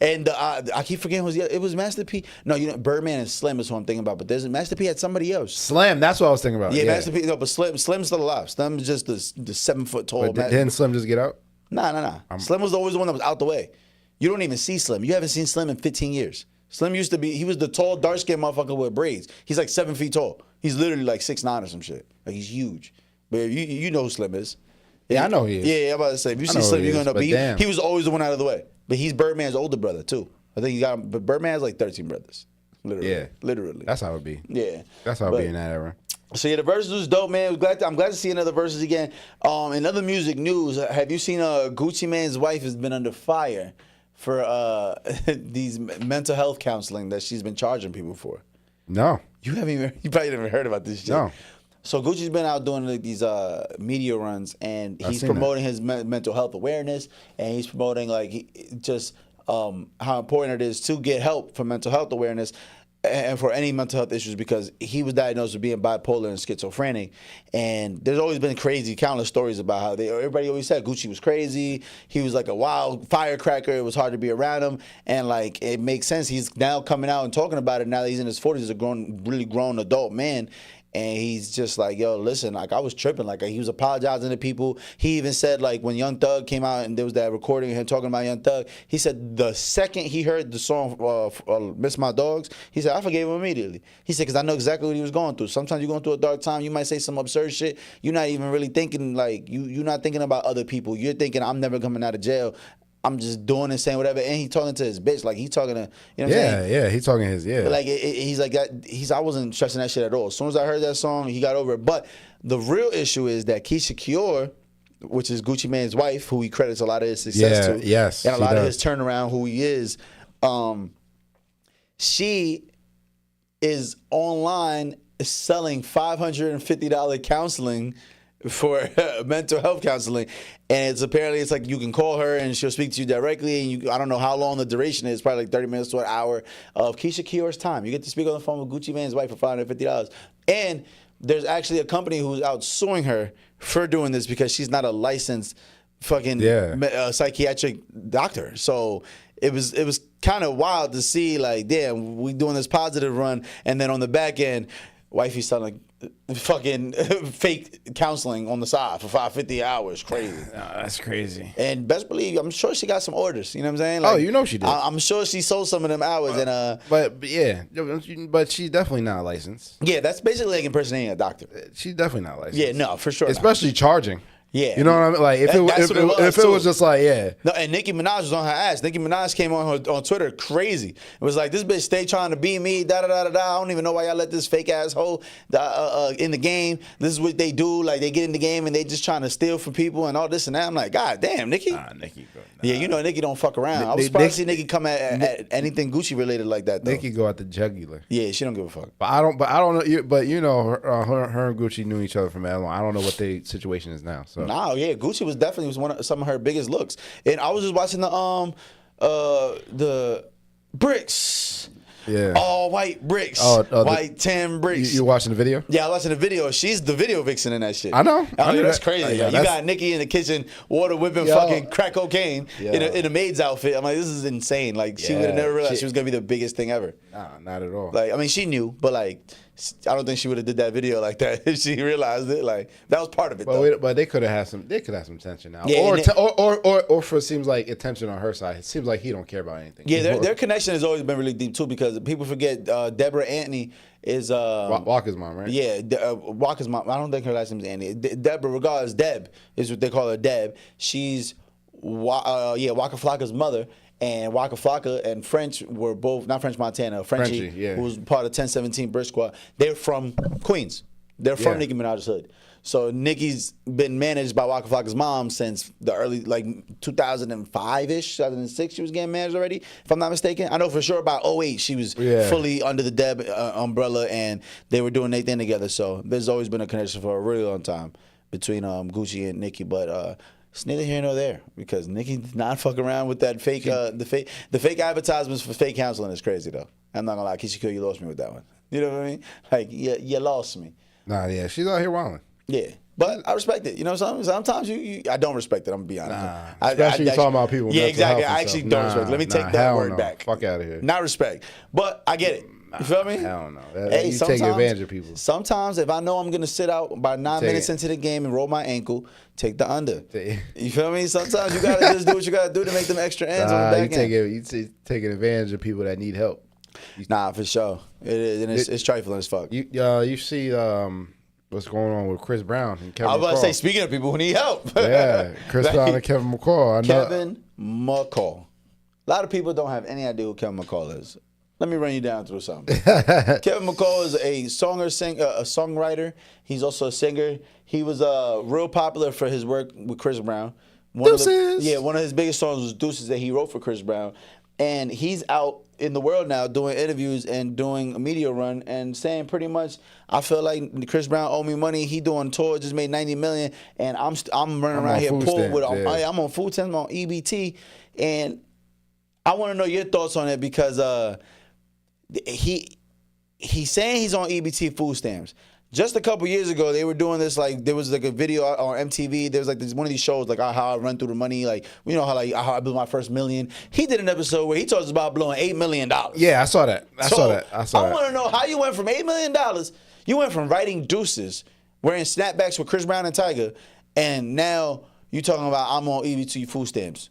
and I keep forgetting it was Master P. No, Birdman and Slim is who I'm thinking about. But Master P had somebody else. Slim, that's what I was thinking about. Yeah, Master P. No, but Slim's still alive. Slim's just the 7 foot tall. But didn't Slim just get out? Nah. Slim was always the one that was out the way. You don't even see Slim. You haven't seen Slim in 15 years. Slim used to be. He was the tall, dark skinned motherfucker with braids. He's like 7 feet tall. He's literally like 6'9" or some shit. Like he's huge. But you know who Slim is. Yeah, I know he is. Yeah, I'm about to say, if you see Slim, you're going to know. He was always the one out of the way. But he's Birdman's older brother, too. I think but Birdman has like 13 brothers. Literally. Yeah. Literally. That's how it be. Yeah. That's how it be in that era. So yeah, the verses was dope, man. I'm glad to see another verses again. In other music news, have you seen Gucci Mane's wife has been under fire for these mental health counseling that she's been charging people for? No. You probably never heard about this shit. No. So Gucci's been out doing these media runs, and he's promoting his mental health awareness, and he's promoting how important it is to get help for mental health awareness and for any mental health issues, because he was diagnosed with being bipolar and schizophrenic. And there's always been countless stories about how everybody always said Gucci was crazy. He was like a wild firecracker. It was hard to be around him. And like, it makes sense. He's now coming out and talking about it now that he's in his 40s, a really grown adult man. And he's just like, yo, listen, like I was tripping. Like he was apologizing to people. He even said, like, when Young Thug came out and there was that recording of him talking about Young Thug, he said the second he heard the song Miss My Dogs, he said, I forgave him immediately. He said, because I know exactly what he was going through. Sometimes you're going through a dark time. You might say some absurd shit. You're not even really thinking, like, you're not thinking about other people. You're thinking, I'm never coming out of jail. I'm just doing and saying whatever, and he talking to his bitch, like he talking to, you know what I'm saying? Yeah, he's talking his, But like he's like that. I wasn't stressing that shit at all. As soon as I heard that song, he got over it. But the real issue is that Keisha Kior, which is Gucci Mane's wife, who he credits a lot of his success to, yes, and a lot of his turnaround, who he is, she is online selling $550 counseling for mental health counseling, and it's like you can call her and she'll speak to you directly, and I don't know how long the duration is, probably like 30 minutes to an hour of Keisha Keour's time. You get to speak on the phone with Gucci Mane's wife for $550, and there's actually a company who's out suing her for doing this because she's not a licensed fucking psychiatric doctor. So it was kind of wild to see, like, damn, we doing this positive run, and then on the back end, wifey's selling fucking fake counseling on the side for $550 hours. Crazy. No, that's crazy. And best believe, I'm sure she got some orders. You know what I'm saying? Like, oh, you know she did. I'm sure she sold some of them hours. But yeah, but she's definitely not licensed. Yeah, that's basically like impersonating a doctor. She's definitely not licensed. Yeah, no, for sure. Especially charging. Yeah. You know what I mean? Like, if it was just like, yeah. No, and Nicki Minaj was on her ass. Nicki Minaj came on Twitter crazy. It was like, this bitch stay trying to be me, da-da-da-da-da. I don't even know why y'all let this fake asshole in the game. This is what they do. Like, they get in the game and they just trying to steal from people and all this and that. I'm like, God damn, Nicki. Nicki go. Yeah, you know Nicki don't fuck around. I was surprised to see Nicki come at anything Gucci related like that, though. Nicki go at the jugular. Yeah, she don't give a fuck. But I don't know. But you know, her and Gucci knew each other from that long. I don't know what their situation is now. So no, yeah, Gucci was definitely some of her biggest looks. And I was just watching the bricks. Yeah. All white bricks. White tan bricks. You watching the video? Yeah, I watching the video. She's the video vixen in that shit. I know. That's crazy. You got Nicki in the kitchen, water whipping fucking crack cocaine in a maid's outfit. I'm like, this is insane. Like, she would have never realized she was going to be the biggest thing ever. Nah, not at all. Like, I mean, she knew, but like, I don't think she would have did that video like that if she realized it. Like, that was part of it, though. But they could have had some. They could have some tension now. Yeah, or for it seems like attention on her side. It seems like he don't care about anything. Yeah, their connection has always been really deep too, because people forget Deborah Anthony is Walker's mom, right? Yeah, Walker's mom. I don't think her last name is Anthony. Deborah, regardless, Deb is what they call her. Deb. She's Waka Flocka's mother. And Waka Flocka and French were both, not French Montana, Frenchie, who was part of 1017 Brick Squad. They're from Queens. They're from Nicki Minaj's hood. So Nicki's been managed by Waka Flocka's mom since the early, like 2005-ish, 2006 she was getting managed already, if I'm not mistaken. I know for sure about 2008 she was fully under the Deb umbrella, and they were doing their thing together. So there's always been a connection for a really long time between Gucci and Nicki. But it's neither here nor there, because Nicki did not fuck around with that fake, the fake advertisements for fake counseling is crazy though. I'm not gonna lie, Keisha Cole, you lost me with that one. You know what I mean? Like, you lost me. Nah, yeah, she's out here wilding. Yeah, but I respect it. You know, sometimes I don't respect it. I'm gonna be honest. Especially talking about people. Yeah, exactly. I actually don't respect it. Let me take that word back. Fuck out of here. Not respect, but I get it. You feel me? Hell no. Hey, you take advantage of people. Sometimes if I know I'm gonna sit out by 9 minutes into the game and roll my ankle, take the under. You feel me? Sometimes you gotta just do what you gotta do to make them extra ends on the back end. You taking advantage of people that need help. Nah, for sure. It is, and it's trifling as fuck. You see what's going on with Chris Brown and Kevin McCall. I was about to say, speaking of people who need help. Yeah, Chris Brown and Kevin McCall. Kevin McCall. A lot of people don't have any idea who Kevin McCall is. Let me run you down through something. Kevin McCall is a songwriter. He's also a singer. He was real popular for his work with Chris Brown. One of his biggest songs was Deuces that he wrote for Chris Brown. And he's out in the world now doing interviews and doing a media run and saying pretty much, I feel like Chris Brown owe me money. He doing tour, just made $90 million, and I'm running around here poor with I'm on food stamps, I'm on EBT, and I want to know your thoughts on it, because he's saying he's on EBT food stamps. Just a couple years ago, they were doing this, like, there was like a video on MTV. There was like one of these shows, like how I run through the money, like, you know how I blew my first $1 million. He did an episode where he told us about blowing $8 million. Yeah, I saw that. I want to know how you went from $8 million. You went from writing Deuces, wearing snapbacks with Chris Brown and Tiger, and now you talking about I'm on EBT food stamps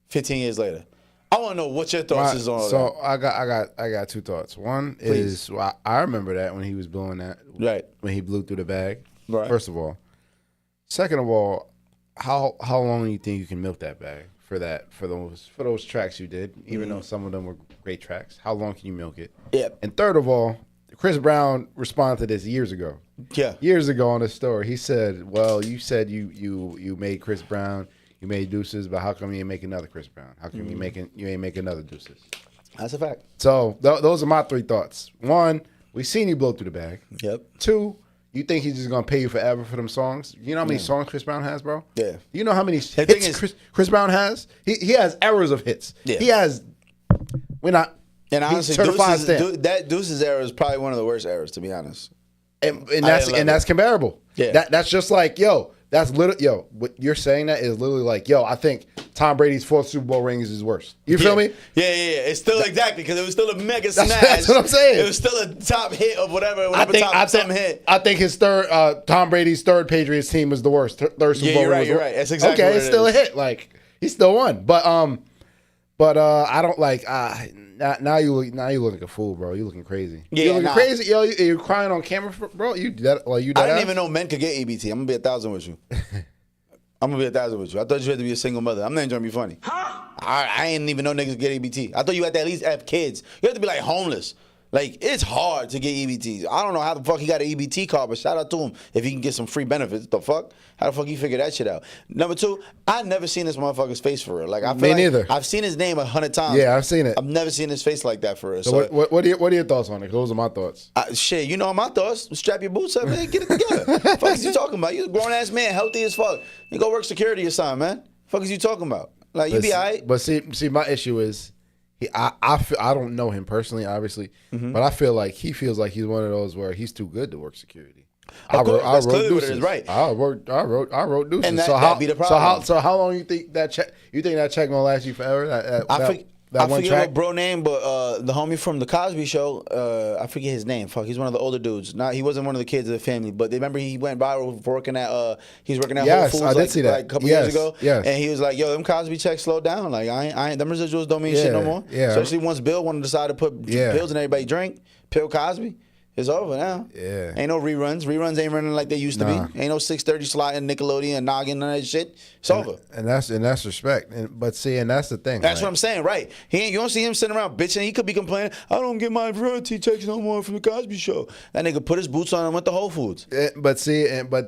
15 years later. I want to know what your thoughts is on that. I got two thoughts. One is, I remember that when he was blowing that. Right. When he blew through the bag. Right. First of all. Second of all, how long do you think you can milk that bag for those tracks you did, even though some of them were great tracks? How long can you milk it? Yeah. And third of all, Chris Brown responded to this years ago. Yeah. Years ago on the story, he said, "Well, you said you made Chris Brown." You made Deuces, but how come you ain't make another Chris Brown? How come you ain't make another Deuces? That's a fact. So those are my 3 thoughts. 1, we seen you blow through the bag. Yep. 2, you think he's just gonna pay you forever for them songs? You know how many songs Chris Brown has, bro? Yeah. You know how many hits Chris Brown has? He has errors of hits. Yeah. He has. We're not. And honestly, Deuce's era is probably one of the worst eras, to be honest. And that's comparable. Yeah. That's just like, yo, that's literally, yo, what you're saying that is literally like, yo, I think Tom Brady's 4th Super Bowl ring is his worst. You feel me? Yeah. It's still exactly, because it was still a mega smash. That's what I'm saying. It was still a top hit of whatever hit. I think his Tom Brady's 3rd Patriots team was the worst. 3rd Super Bowl ring. You're right. That's exactly what it's still a hit. Like, he still won. But I don't like, now you look like a fool, bro. You looking crazy. Yeah, you looking crazy. Yo, you crying on camera, bro. You that I didn't even know men could get EBT. I'm gonna be 1,000 with you. I'm gonna be 1,000 with you. I thought you had to be a single mother. I'm not even trying to be funny. Huh? I didn't even know niggas get EBT. I thought you had to at least have kids. You have to be like homeless. Like, it's hard to get EBTs. I don't know how the fuck he got an EBT card, but shout out to him if he can get some free benefits. The fuck? How the fuck he figured that shit out? Number 2, I've never seen this motherfucker's face for real. Like, I feel neither. I've seen his name 100 times. Yeah, I've seen it. I've never seen his face like that for real. So what are your thoughts on it? Those are my thoughts. Shit, you know my thoughts. Strap your boots up, man. Get it together. Fuck is you talking about? You a grown ass man, healthy as fuck. You go work security or something, man. Fuck is you talking about? Like, you be all right. But see, my issue is, I don't know him personally, obviously, but I feel like he feels like he's one of those where he's too good to work security. I wrote Deuces. Right. I wrote Deuces. And that'd be the problem. So how long you think that check? You think that check gonna last you forever? I forget what bro name, but the homie from the Cosby Show, I forget his name. Fuck, he's one of the older dudes. He wasn't one of the kids of the family, but remember he went viral for working at Whole Foods I did see that. Like a couple years ago. Yes. And he was like, "Yo, them Cosby checks slowed down. Like I ain't them residuals don't mean shit no more. Yeah. Especially once Bill wanted to decide to put pills in everybody drink. Pill Cosby. It's over now. Yeah. Ain't no reruns. Reruns ain't running like they used to be. Ain't no 6:30 slot in Nickelodeon, Noggin, none of that shit. It's over. And that's respect. But that's the thing. That's what I'm saying, right? You don't see him sitting around bitching. He could be complaining, I don't get my royalty checks no more from the Cosby Show. That nigga put his boots on and went to Whole Foods. But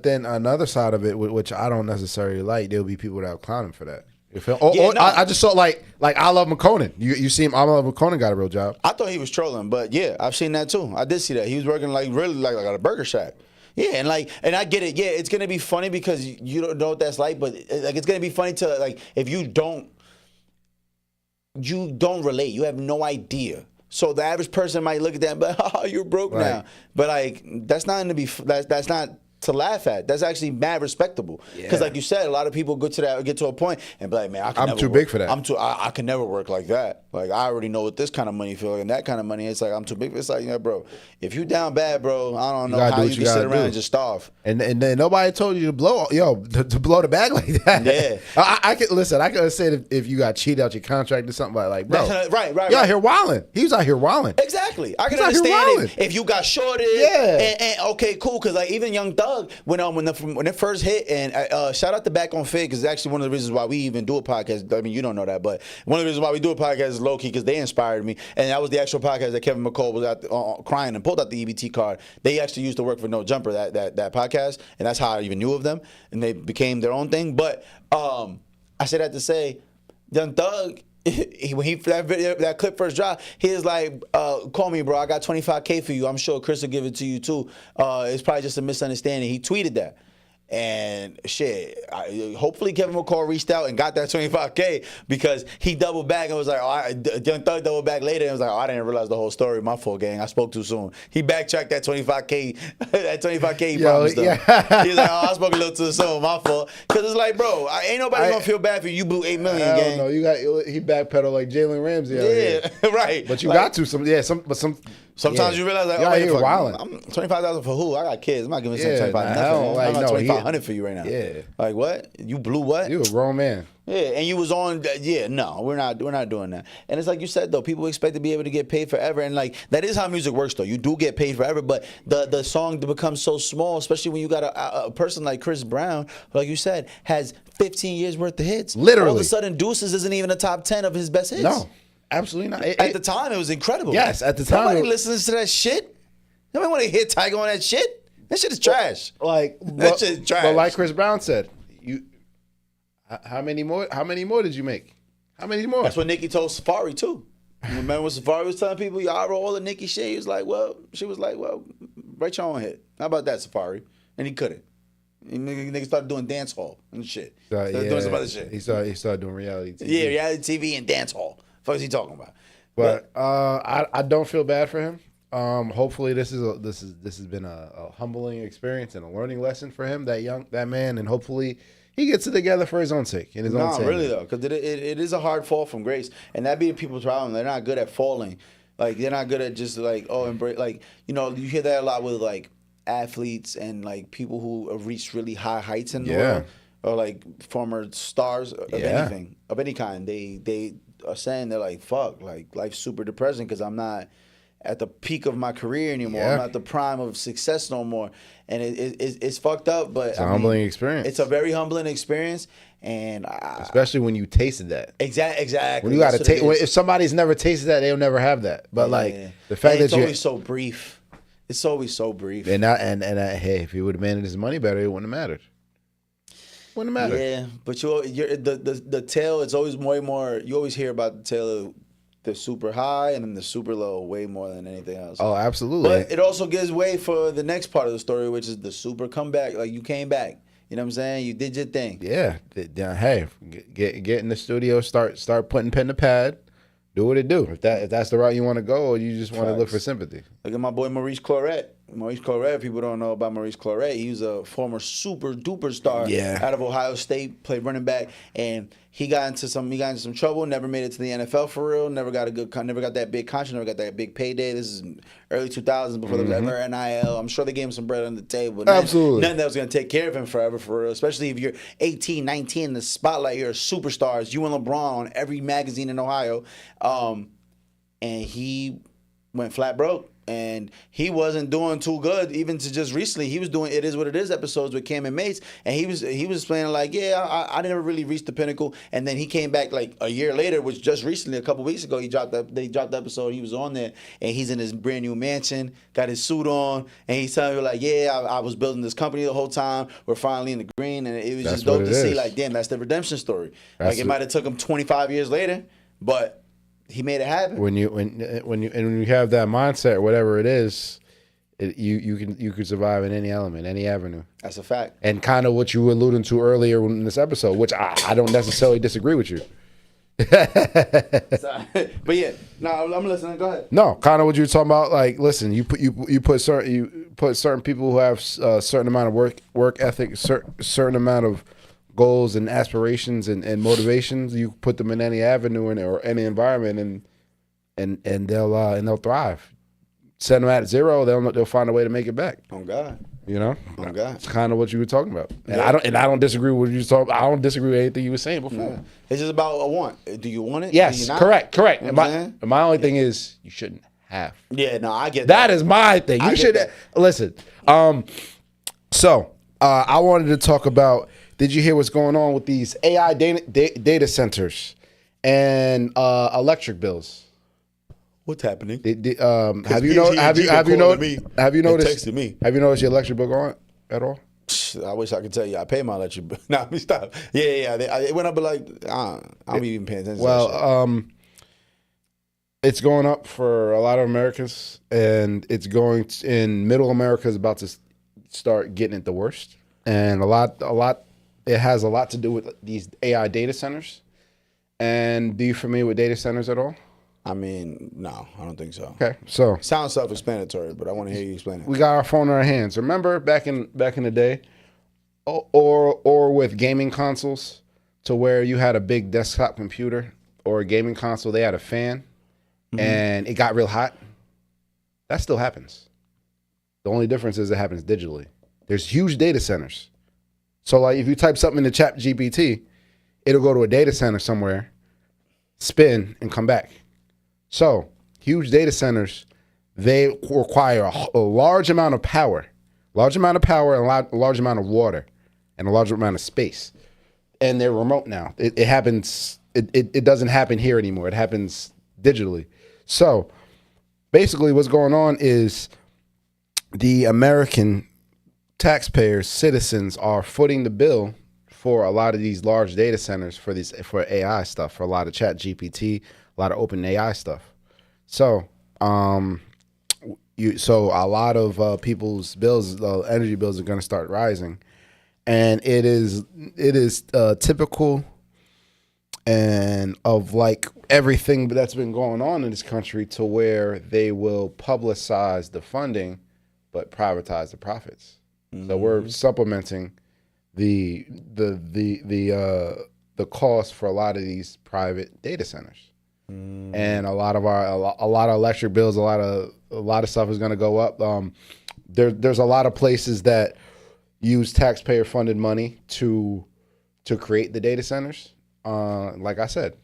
then another side of it, which I don't necessarily like, there'll be people that will clown him for that. I just saw like I Love McConan. You see him? I Love McConan got a real job. I thought he was trolling, but yeah, I've seen that too. I did see that he was working really like at a burger shack. Yeah, and I get it. Yeah, it's gonna be funny because you don't know what that's like, but like it's gonna be funny to like if you don't relate, you have no idea. So the average person might look at that, but oh, you're broke now. But like that's not that's not to laugh at. That's actually mad respectable. Because like you said, a lot of people get to a point and be like, man, I'm too big for that. I can never work like that. Like I already know what this kind of money feels like and that kind of money. It's like I'm too big for it. It's like, bro, if you down bad, bro, I don't know how you can sit around and just starve. And then nobody told you to blow the bag like that. Yeah. I could have said if you got cheated out your contract or something like bro. Right. You out here wilding. He was out here wilding. Exactly. I can understand if you got shorted. Yeah. And okay, cool. Because like even Young Thug, when it first hit, and shout out to Back on Fig, because it's actually one of the reasons why we even do a podcast. I mean, you don't know that, but one of the reasons why we do a podcast is low key because they inspired me, and that was the actual podcast that Kevin McCall was out crying and pulled out the EBT card. They actually used to work for No Jumper, that podcast, and that's how I even knew of them, and they became their own thing. But I said that to say, Young Thug, when that clip first dropped, he was like, call me, bro. I got $25K for you. I'm sure Chris will give it to you too. It's probably just a misunderstanding. He tweeted that. And shit, hopefully Kevin McCall reached out and got that $25K because he doubled back and was like, Young Thug doubled back later and was like, I didn't realize the whole story. My fault, gang. I spoke too soon. He backtracked that $25K. That $25K he promised him. Yeah. He's like, I spoke a little too soon. My fault. Because it's like, bro, ain't nobody gonna feel bad for you. You blew $8 million, gang. No, he backpedaled like Jalen Ramsey out here. Right. But you got to Sometimes you realize like, I'm $25,000 for who? I got kids. I'm not giving $25,000. I'm not $2,500 for you right now. Yeah. Like what? You blew what? You a grown man. Yeah, and you was on. Yeah, no, we're not doing that. And it's like you said though, people expect to be able to get paid forever, and like that is how music works though. You do get paid forever, but the song becomes so small, especially when you got a person like Chris Brown, who, like you said, has 15 years worth of hits. Literally, all of a sudden, Deuces isn't even a top 10 of his best hits. No. Absolutely not. At the time, it was incredible. Yes, at the time. Nobody listens to that shit. Nobody want to hit Tiger on that shit. That shit is trash. That shit is trash. But like Chris Brown said, how many more did you make? How many more? That's what Nicki told Safari too. Remember when Safari was telling people, y'all roll the Nikki shit? He was like, well, write your own hit. How about that, Safari? And he couldn't. Niggas started doing dance hall and shit. Started doing some other shit. He started doing reality TV. Yeah, reality TV and dance hall. What is he talking about? But I don't feel bad for him. Hopefully this has been a humbling experience and a learning lesson for him, that man, and hopefully he gets it together for his own sake. In his own sake. Really though, because it is a hard fall from grace, and that be people's problem. They're not good at falling. Like they're not good at just like embrace. Like you hear that a lot with like athletes and like people who have reached really high heights in the world, or like former stars of anything of any kind. They are saying they're like, fuck, like life's super depressing because I'm not at the peak of my career anymore. I'm not at the prime of success no more, and it's fucked up. But it's a humbling experience. It's a very humbling experience, and especially when you tasted that. Exactly. When you got to taste. If somebody's never tasted that, they'll never have that. But the fact that it's always so brief. It's always so brief. And hey, if he would have managed his money better, it wouldn't have mattered. Wouldn't have mattered. Yeah, but the tail. It's always way more. You always hear about the tail of the super high and then the super low way more than anything else. Oh, absolutely. But it also gives way for the next part of the story, which is the super comeback. Like you came back. You know what I'm saying? You did your thing. Yeah. Hey, get in the studio. Start putting pen to pad. Do what it do. If that's the route you want to go, or you just want to look for sympathy. Look at my boy Maurice Claret. Maurice Claret, people don't know about Maurice Claret. He was a former super duper star out of Ohio State, played running back, and he got into some trouble, never made it to the NFL for real, never got that big contract, never got that big payday. This is early 2000s before there was ever NIL. I'm sure they gave him some bread on the table. Absolutely. Nothing that was going to take care of him forever for real, especially if you're 18, 19 in the spotlight, you're a superstar. It's you and LeBron on every magazine in Ohio. And he went flat broke. And he wasn't doing too good, even to just recently. He was doing It Is What It Is episodes with Cam and Mates, and he was playing like, I never really reached the pinnacle. And then he came back like a year later, which just recently, a couple weeks ago, they dropped the episode. He was on there, and he's in his brand new mansion, got his suit on, and he's telling me like, I was building this company the whole time. We're finally in the green, and it was just dope to see. Like, damn, that's the redemption story. Like it might have took him 25 years later, but he made it happen. When you have that mindset, or whatever it is, you can survive in any element, any avenue. That's a fact. And kind of what you were alluding to earlier in this episode, which I don't necessarily disagree with you. But yeah, no, I'm listening. Go ahead. No, kind of what you were talking about. Like, listen, you put certain people who have a certain amount of work ethic, certain amount of goals and aspirations and motivations. You put them in any avenue or any environment, and they'll thrive. Set them at zero, they'll find a way to make it back. Oh God, you know. Oh God, it's kind of what you were talking about, and I don't disagree with what you were talking. I don't disagree with anything you were saying before. Yeah. It's just about a want. Do you want it? Yes, do you not? correct. You know my only thing is you shouldn't have. Yeah, no, I get that. That is my thing. You should listen. So I wanted to talk about. Did you hear what's going on with these AI data centers and electric bills? What's happening? Have you noticed? Have you noticed your electric bill going at all? I wish I could tell you. I pay my electric bill. Nah, let me stop. Yeah. It went up, but like I don't even paying attention. Well, to that shit. It's going up for a lot of Americans, and it's going in Middle America is about to start getting it the worst, and a lot. It has a lot to do with these AI data centers. And are you familiar with data centers at all? I mean, no, I don't think so. Okay, so sounds self-explanatory, but I want to hear you explain it. We got our phone in our hands. Remember back in the day, or with gaming consoles, to where you had a big desktop computer or a gaming console, they had a fan, and it got real hot. That still happens. The only difference is it happens digitally. There's huge data centers. So like if you type something into Chat GPT, it'll go to a data center somewhere, spin, and come back. So huge data centers, they require a large amount of power, and a large amount of water, and a large amount of space. And they're remote now. It happens. It doesn't happen here anymore. It happens digitally. So basically, what's going on is the American taxpayers, citizens are footing the bill for a lot of these large data centers for AI stuff, for a lot of Chat GPT, a lot of open AI stuff. So, so a lot of people's bills, energy bills, are going to start rising, and it is typical and of like everything that's been going on in this country, to where they will publicize the funding, but privatize the profits. So we're supplementing the cost for a lot of these private data centers, and a lot of electric bills, a lot of stuff is going to go up. There's a lot of places that use taxpayer funded money to create the data centers. Like I said,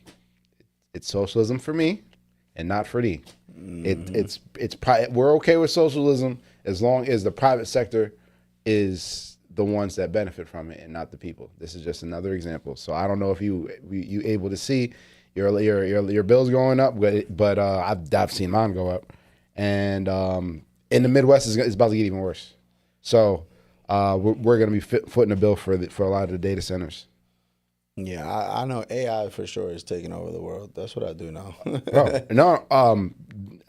it's socialism for me and not for thee. We're okay with socialism as long as the private sector is the ones that benefit from it and not the people. This is just another example. So I don't know if you able to see your bills going up, but I've seen mine go up, and in the Midwest it's about to get even worse. So we're going to be footing a bill for a lot of the data centers. Yeah, I know AI for sure is taking over the world. That's what I do know.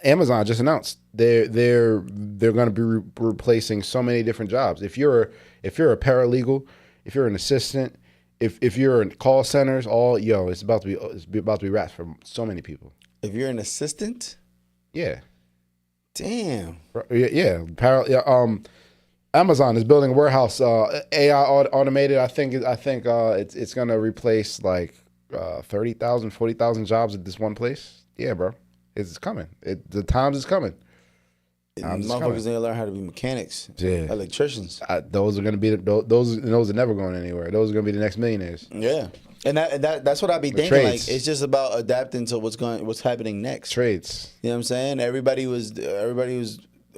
Amazon just announced they're going to be replacing so many different jobs. If you're a paralegal, if you're an assistant, if you're in call centers, it's about to be wrapped for so many people. If you're an assistant, yeah, damn, yeah, Amazon is building a warehouse, AI automated. I think it's going to replace like 30,000, 40,000 jobs at this one place. Yeah, bro, it's coming. The times is coming. Motherfuckers need to learn how to be mechanics, electricians. Those are going to be those are never going anywhere. Those are going to be the next millionaires. Yeah, and that's what I be thinking. Like, it's just about adapting to what's happening next. Trades. You know what I'm saying? Everybody was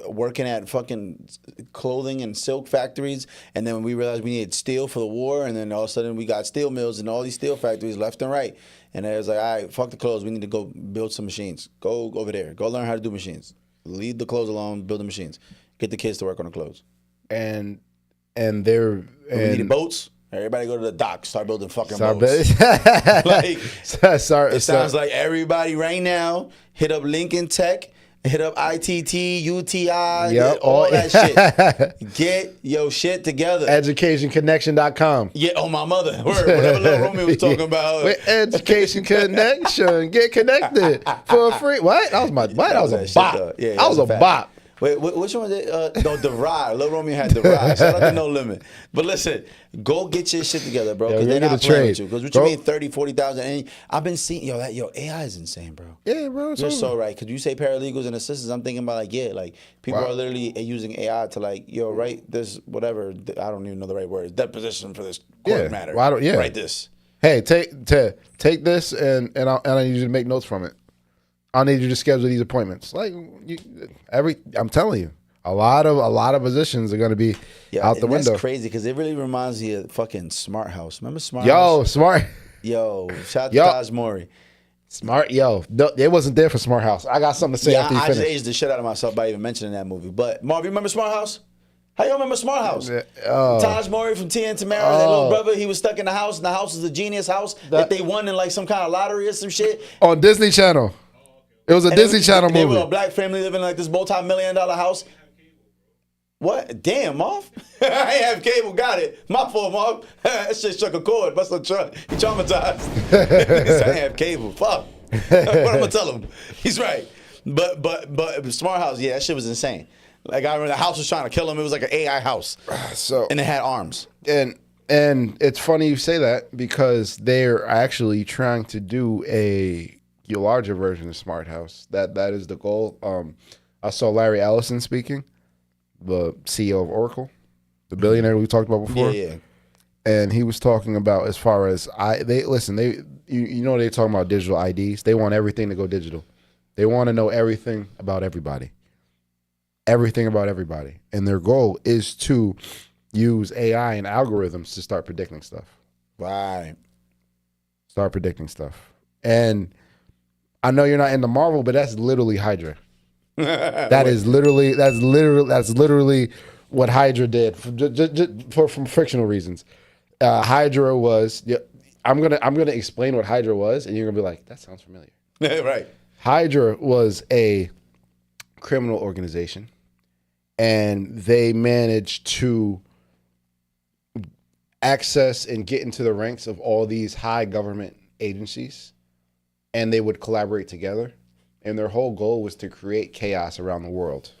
working at fucking clothing and silk factories, and then when we realized we needed steel for the war, and then all of a sudden we got steel mills and all these steel factories left and right, and it was like, all right, fuck the clothes, we need to go build some machines. Go over there, go learn how to do machines. Leave the clothes alone, build the machines. Get the kids to work on the clothes. And we needed boats. Everybody go to the dock, start building fucking boats. It sounds like everybody right now hit up Lincoln Tech, hit up ITT, UTI, all that shit. Get your shit together. EducationConnection.com. Yeah, on my mother. Whatever little Romeo was talking about. With Education Connection, get connected for a free. What? That was my. What? That was a bop. Yeah, that was a bop. Wait, which one was it? No, the ride. Little Romeo had the ride. Shout out to No Limit. But listen, go get your shit together, bro. Because they're not playing with you. Because what you mean 30, 40,000? And I've been seeing, AI is insane, bro. Yeah, bro. You're so right. Because you say paralegals and assistants, I'm thinking about like, people are literally using AI to like, write this, whatever. I don't even know the right words. Deposition for this court matter. Write this. Hey, take this and I need you to make notes from it. I need you to schedule these appointments. Like I'm telling you, a lot of positions are going to be out the window. That's crazy because it really reminds me of fucking Smart House. Remember Smart House? Shout out to Taj Mori. No, it wasn't there for Smart House. I got something to say after you finish. I just aged the shit out of myself by even mentioning that movie. But Marv, you remember Smart House? How y'all remember Smart House? Taj Mori from Tia and Tamara, that little brother, he was stuck in the house, and the house is a genius house that they won in like some kind of lottery or some shit. On Disney Channel. It was a Disney Channel movie. They were a black family living in like this multi-million-dollar house. What? Damn, Marv. I ain't have cable. Got it. My fault, Marv. That shit struck a chord. Must have truck. He traumatized. I ain't have cable. Fuck. What I'm gonna tell him? He's right. But Smart House, that shit was insane. Like I remember the house was trying to kill him. It was like an AI house. And it had arms. And it's funny you say that because they're actually trying to do a larger version of Smart House. That is the goal. I saw Larry Ellison speaking, the CEO of Oracle, the billionaire we talked about before. Yeah. And he was talking about as far as they're talking about digital IDs. They want everything to go digital. They want to know everything about everybody. Everything about everybody. And their goal is to use AI and algorithms to start predicting stuff. Right. Start predicting stuff. And I know you're not into Marvel, but that's literally Hydra. That's literally what Hydra did from fictional reasons. Hydra was. I'm gonna explain what Hydra was, and you're gonna be like, that sounds familiar. Right. Hydra was a criminal organization, and they managed to access and get into the ranks of all these high government agencies, and they would collaborate together. And their whole goal was to create chaos around the world.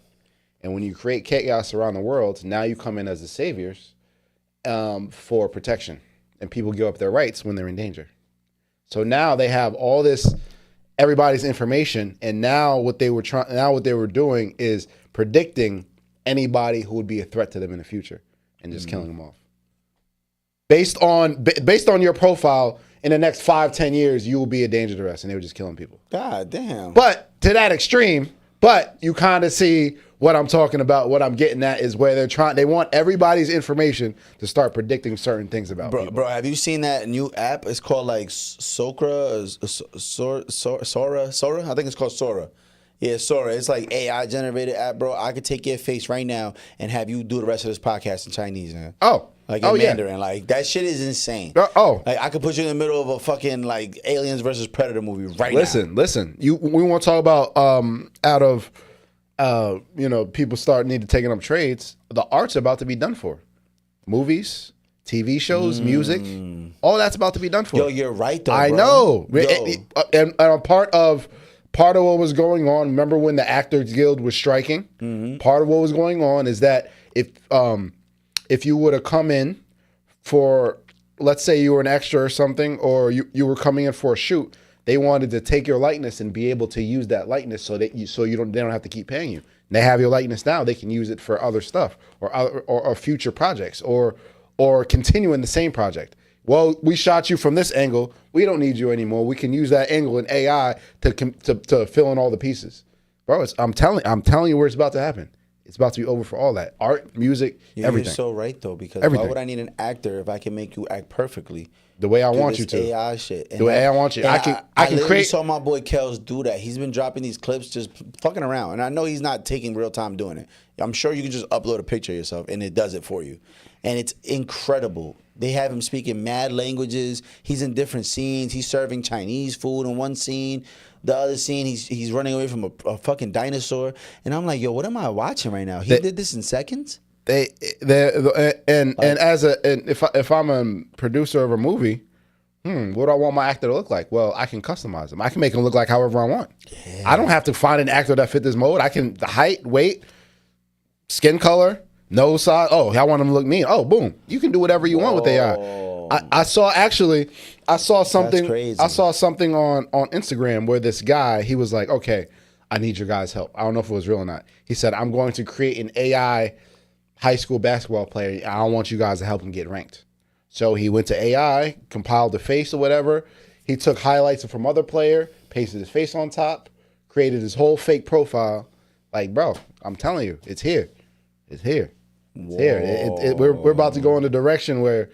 And when you create chaos around the world, now you come in as the saviors for protection. And people give up their rights when they're in danger. So now they have all this, everybody's information, and now what they were doing is predicting anybody who would be a threat to them in the future and just killing them off. Based on your profile, in the next 5-10 years, you will be a danger to us, and they were just killing people. God damn. But to that extreme, but you kind of see what I'm talking about. What I'm getting at is where they want everybody's information to start predicting certain things about people. Bro, have you seen that new app? It's called like Sora. I think it's called Sora. Yeah, Sora. It's like AI generated app, bro. I could take your face right now and have you do the rest of this podcast in Chinese, man. Oh. Like in Mandarin. Like that shit is insane. Like I could put you in the middle of a fucking like Aliens versus Predator movie right now. Listen. We want to talk about out of people need to taking up trades. The art's about to be done for. Movies, TV shows, music, all that's about to be done for. Yo, you're right though. I know. And part of what was going on. Remember when the Actors Guild was striking? Mm-hmm. Part of what was going on is that if you would have come in for, let's say you were an extra or something, or you were coming in for a shoot, they wanted to take your likeness and be able to use that likeness so they don't have to keep paying you. And they have your likeness now; they can use it for other stuff or future projects or continue in the same project. Well, we shot you from this angle. We don't need you anymore. We can use that angle in AI to fill in all the pieces, bro. I'm telling you where it's about to happen. It's about to be over for all that. Art, music, everything. You're so right, though, because everything. Why would I need an actor if I can make you act perfectly? The way I want you to. AI shit. The way I want you. I can create. Saw my boy Kels do that. He's been dropping these clips just fucking around. And I know he's not taking real time doing it. I'm sure you can just upload a picture of yourself and it does it for you. And it's incredible. They have him speaking mad languages. He's in different scenes. He's serving Chinese food in one scene. The other scene, he's running away from a fucking dinosaur. And I'm like, yo, what am I watching right now? He did this in seconds? If I'm a producer of a movie, what do I want my actor to look like? Well, I can customize him. I can make him look like however I want. Yeah. I don't have to find an actor that fit this mode. I can, the height, weight, skin color, nose size. Oh, I want him to look mean. Oh, boom. You can do whatever you want with AI. I saw something. I saw something on Instagram where this guy, he was like, okay, I need your guys' help. I don't know if it was real or not. He said, I'm going to create an AI high school basketball player. I don't want you guys to help him get ranked. So he went to AI, compiled the face or whatever. He took highlights from other player, pasted his face on top, created his whole fake profile. Like, bro, I'm telling you, it's here. It's here. It's here. We're about to go in a direction where...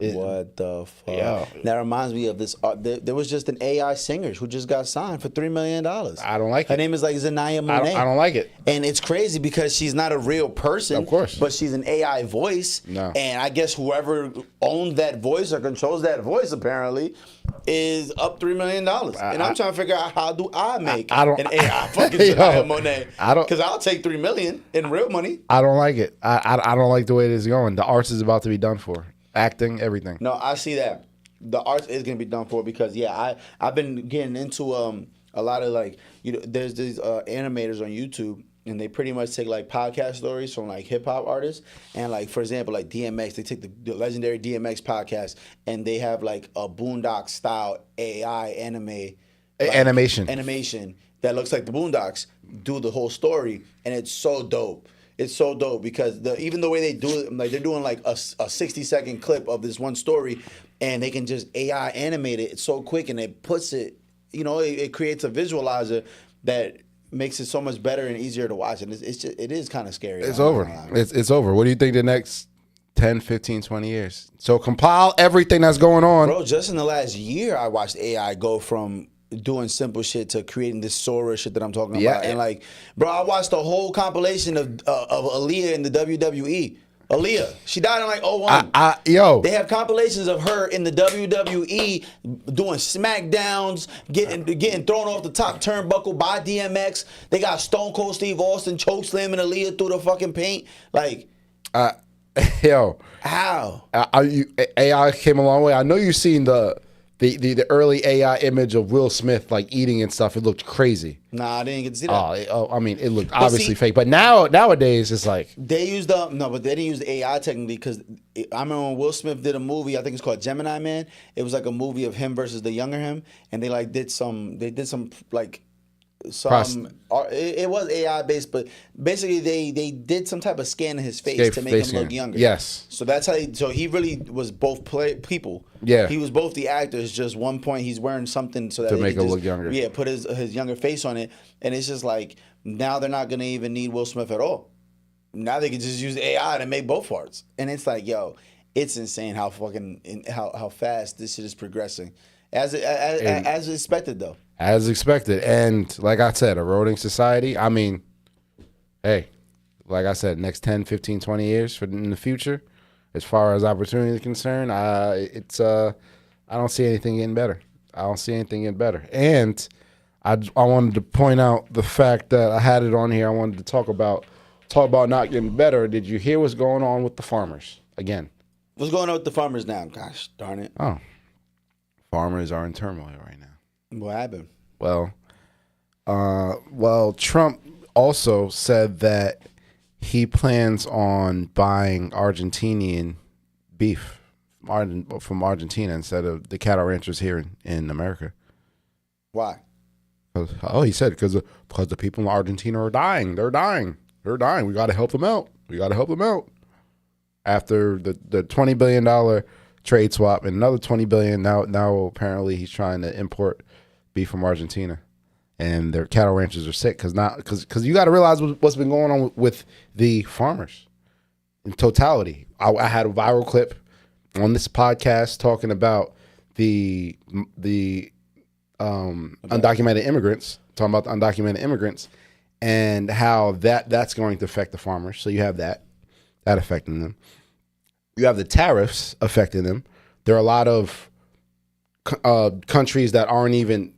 What the fuck? Yeah. That reminds me of this. There was just an AI singer who just got signed for $3 million. I don't like it. Her name is like Zanaya Monet. I don't like it. And it's crazy because she's not a real person. Of course. But she's an AI voice. No. And I guess whoever owns that voice or controls that voice apparently is up $3 million. And I'm trying to figure out how do I make an AI fucking Zanaya Monet. Because I'll take $3 million in real money. I don't like it. I don't like the way it is going. The arts is about to be done for. Acting, everything. No, I see that. The art is gonna be done for because I've been getting into a lot of like there's these animators on YouTube and they pretty much take like podcast stories from like hip hop artists and like for example like DMX, they take the legendary DMX podcast and they have like a Boondock style AI animation that looks like the Boondocks do the whole story and it's so dope. It's so dope because even the way they do it, like they're doing like a 60-second clip of this one story, and they can just AI animate it. It's so quick, and it puts it, it creates a visualizer that makes it so much better and easier to watch. And it is kind of scary. It's over. It's over. What do you think the next 10, 15, 20 years? So compile everything that's going on. Bro, just in the last year, I watched AI go from doing simple shit to creating this Sora shit that I'm talking about. And like, bro, I watched the whole compilation of Aaliyah in the WWE. Aaliyah. She died in like 01. Yo. They have compilations of her in the WWE doing SmackDowns, getting thrown off the top turnbuckle by DMX. They got Stone Cold Steve Austin choke slamming Aaliyah through the fucking paint. Like, yo. How? AI came a long way. I know you've seen the early AI image of Will Smith like eating and stuff. It looked crazy. Nah, I didn't get to see that. I mean, it looked obviously fake. But nowadays, it's like they used but they didn't use the AI technically because I remember when Will Smith did a movie. I think it's called Gemini Man. It was like a movie of him versus the younger him, and they did some it was AI based, but basically they did some type of scan of his face to make him look younger. Yes. So that's how. So he really was both people. Yeah. He was both the actors. Just one point, he's wearing something so that to make him look younger. Yeah, put his younger face on it, and it's just like now they're not gonna even need Will Smith at all. Now they can just use AI to make both parts, and it's like, yo, it's insane how how fast this shit is progressing, as expected though. As expected. And like I said, eroding society. I mean, hey, like I said, next 10, 15, 20 years in the future, as far as opportunity is concerned, I don't see anything getting better. I don't see anything getting better. And I wanted to point out the fact that I had it on here. I wanted to talk about not getting better. Did you hear what's going on with the farmers again? What's going on with the farmers now? Gosh darn it. Oh, farmers are in turmoil right now. What happened? Well, Trump also said that he plans on buying Argentinian beef from Argentina instead of the cattle ranchers here in America. Why? He said because the people in Argentina are dying. They're dying. We got to help them out. After the $20 billion trade swap and another $20 billion, now apparently he's trying to import beef from Argentina, and their cattle ranchers are sick because you got to realize what's been going on with the farmers in totality. I had a viral clip on this podcast talking about the undocumented immigrants, and how that's going to affect the farmers. So you have that affecting them. You have the tariffs affecting them. There are a lot of countries that aren't even,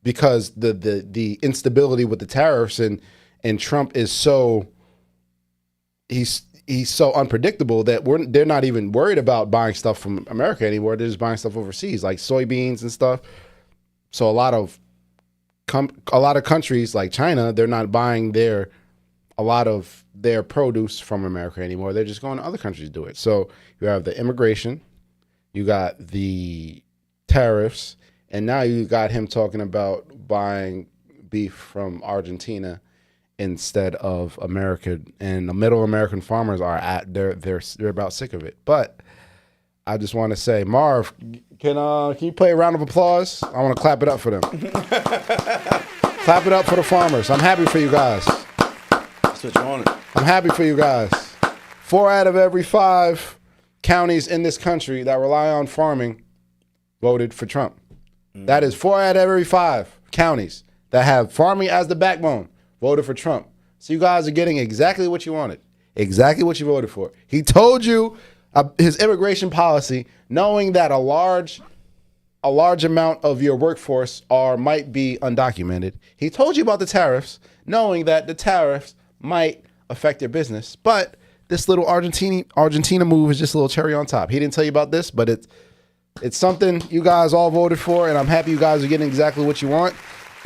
because the instability with the tariffs and Trump is so he's so unpredictable that they're not even worried about buying stuff from America anymore. They're just buying stuff overseas, like soybeans and stuff. So a lot of countries like China, they're not buying a lot of their produce from America anymore. They're just going to other countries to do it. So you have the immigration, you got the tariffs, and now you got him talking about buying beef from Argentina instead of America. And the middle American farmers they're about sick of it. But I just want to say, Marv, can you play a round of applause? I want to clap it up for them. Clap it up for the farmers. I'm happy for you guys. That's what you wanted. I'm happy for you guys. 4 out of every 5 counties in this country that rely on farming voted for Trump. That is 4 out of every 5 counties that have farming as the backbone voted for Trump. So you guys are getting exactly what you wanted, exactly what you voted for. He told you his immigration policy, knowing that a large amount of your workforce might be undocumented. He told you about the tariffs, knowing that the tariffs might affect your business. But this little Argentina move is just a little cherry on top. He didn't tell you about this, but it's something you guys all voted for, and I'm happy you guys are getting exactly what you want.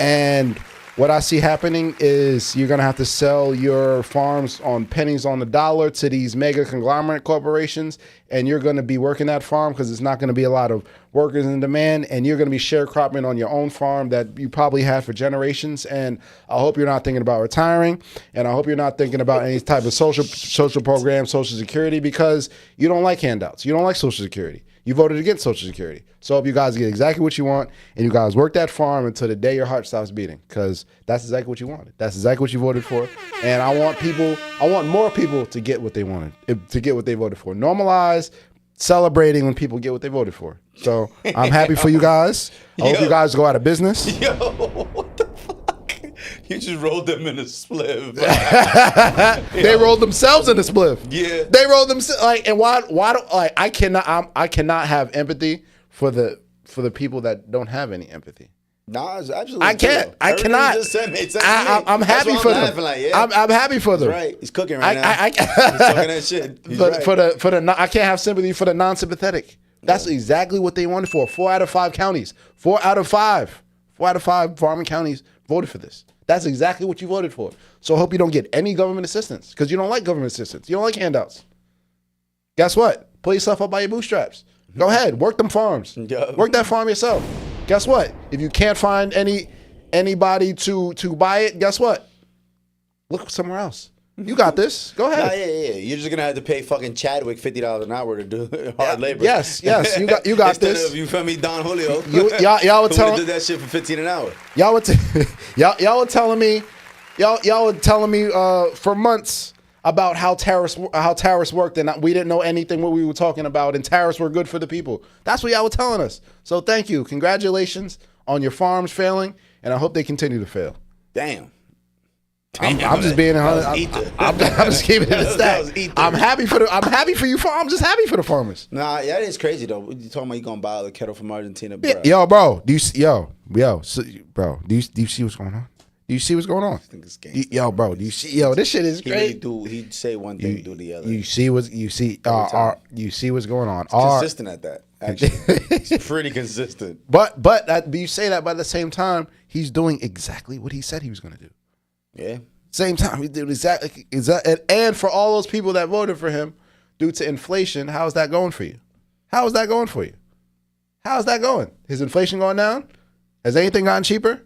And what I see happening is you're going to have to sell your farms on pennies on the dollar to these mega conglomerate corporations, and you're going to be working that farm because it's not going to be a lot of workers in demand, and you're going to be sharecropping on your own farm that you probably had for generations. And I hope you're not thinking about retiring, and I hope you're not thinking about any type of social program, Social Security, because you don't like handouts. You don't like Social Security. You voted against Social Security. So I hope you guys get exactly what you want, and you guys work that farm until the day your heart stops beating, because that's exactly what you wanted. That's exactly what you voted for. And I want more people to get what they wanted, to get what they voted for. Normalize celebrating when people get what they voted for. So I'm happy for you guys. I hope you guys go out of business. Yo, what the fuck? You just rolled them in a spliff. They rolled themselves in a spliff. Yeah. They rolled themselves and why do like I cannot have empathy for the people that don't have any empathy. Nah, it's absolutely. I can't. I cannot. I'm happy for them. Like, yeah. I'm happy for them. That's right. He's cooking right now. He's talking that shit. I can't have sympathy for the non-sympathetic. That's exactly what they wanted for. 4 out of 5 counties. 4 out of 5 farming counties voted for this. That's exactly what you voted for. So I hope you don't get any government assistance because you don't like government assistance. You don't like handouts. Guess what? Pull yourself up by your bootstraps. Go ahead. Work them farms. Yeah. Work that farm yourself. Guess what? If you can't find anybody to buy it, guess what? Look somewhere else. You got this. Go ahead. Nah, yeah. You're just gonna have to pay fucking Chadwick $50 an hour to do hard labor. Yes. You got Instead this. of, you feel me, Don Julio. Y'all were telling do that shit for $15 an hour. Y'all were telling me for months about how tariffs worked, and we didn't know anything what we were talking about, and tariffs were good for the people. That's what y'all were telling us. So thank you. Congratulations on your farms failing, and I hope they continue to fail. Damn. I'm just being honest. I'm just keeping it a stack. I'm happy for you. I'm just happy for the farmers. Nah, that is crazy though. You talking about you gonna buy the kettle from Argentina, bro? Yeah, yo, bro. Do you see? Bro. Do you see what's going on? Do you see what's going on? I think it's gangster. Yo, bro. Do you see? Yo, this shit is great. He'd say one thing, do the other. You see what's going on? Consistent at that. Actually, it's pretty consistent. But you say that, but at the same time, he's doing exactly what he said he was going to do. Yeah. Same time, he did exactly. And for all those people that voted for him due to inflation, how is that going for you? How is that going for you? How is that going? Is inflation going down? Has anything gotten cheaper?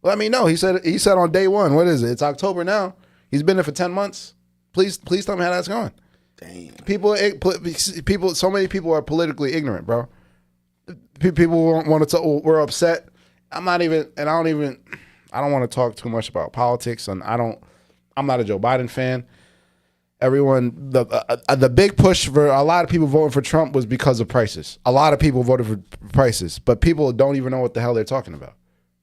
Let me know. He said on day one. What is it? It's October now. He's been there for 10 months. Please tell me how that's going. Damn. People. So many people are politically ignorant, bro. People want to. We're upset. I'm not even, and I don't want to talk too much about politics, and I'm not a Joe Biden fan. Everyone, the big push for a lot of people voting for Trump was because of prices. A lot of people voted for prices, but people don't even know what the hell they're talking about.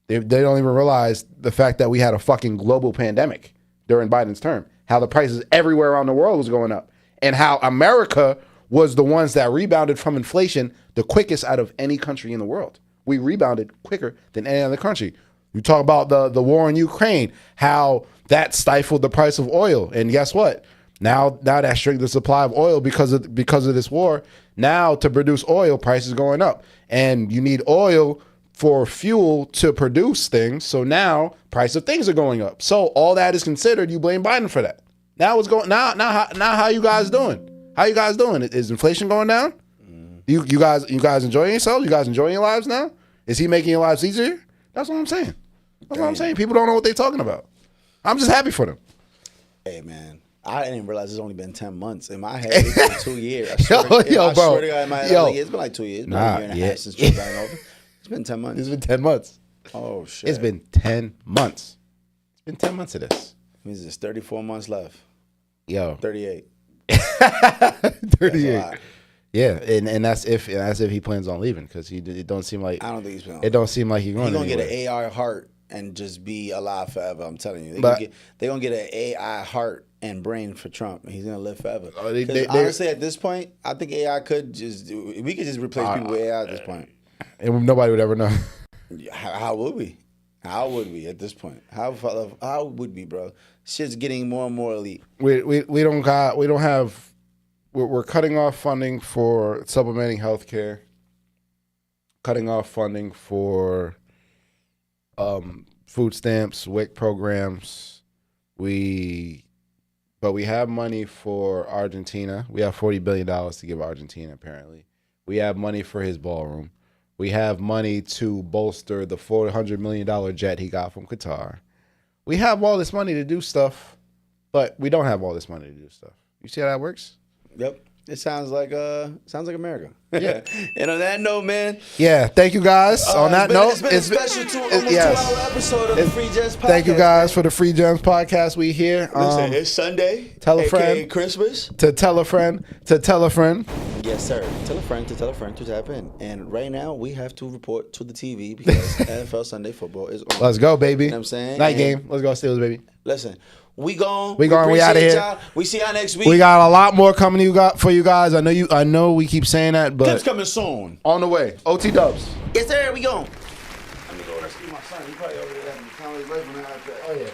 They don't even realize the fact that we had a fucking global pandemic during Biden's term, how the prices everywhere around the world was going up, and how America was the ones that rebounded from inflation the quickest out of any country in the world. We rebounded quicker than any other country. You talk about the war in Ukraine, how that stifled the price of oil, and guess what? Now that strict the supply of oil because of this war. Now to produce oil, prices going up, and you need oil for fuel to produce things. So now price of things are going up. So all that is considered, you blame Biden for that. Now what's going now how you guys doing? How you guys doing? Is inflation going down? You guys enjoying yourselves? You guys enjoying your lives now? Is he making your lives easier? That's what I'm saying. That's what I'm saying. People don't know what they're talking about. I'm just happy for them. Hey man, I didn't realize it's only been 10 months. In my head, it's been 2 years. I swear to God, in my head, it's been like 2 years. Nah, a year and a half since Trump got over. It's been 10 months. It's been 10 months. Oh shit. It's been 10 months. It's been 10 months of this. Means there's 34 months left. Yo. 38. 38. Yeah, and that's if he plans on leaving, because it don't seem like, I don't think he's planning. It don't seem like he's going. He's gonna get an AI heart and just be alive forever. I'm telling you, they're gonna get an AI heart and brain for Trump, and he's gonna live forever. Honestly, at this point, I think AI could just we could just replace people with AI at this point, and nobody would ever know. How would we? How would we at this point? How would we, bro? Shit's getting more and more elite. We're cutting off funding for supplementing healthcare, cutting off funding for food stamps, WIC programs. But we have money for Argentina. We have $40 billion to give Argentina, apparently. We have money for his ballroom. We have money to bolster the $400 million jet he got from Qatar. We have all this money to do stuff, but we don't have all this money to do stuff. You see how that works? Yep. It sounds like America. Yeah. And on that note, man. Yeah. Thank you guys. On that note, it's been a special almost 2-hour episode of the Free Gems podcast. Thank you guys for the Free Gems podcast. We here. Listen, it's Sunday. Tell a friend. AKA Christmas. To tell a friend. To tell a friend. Yes, sir. Tell a friend to tap in. And right now, we have to report to the TV because NFL Sunday Football is on. Let's go, baby. You know what I'm saying? Night game. Let's go Steelers, baby. Listen. We gone. We out of here. Y'all. We see y'all next week. We got a lot more coming for you guys. I know we keep saying that, but Clips coming soon. On the way. OT Dubs. Yes, sir. We gone. Let me go rescue my son. He probably over there having a college life when I have that. Oh yeah.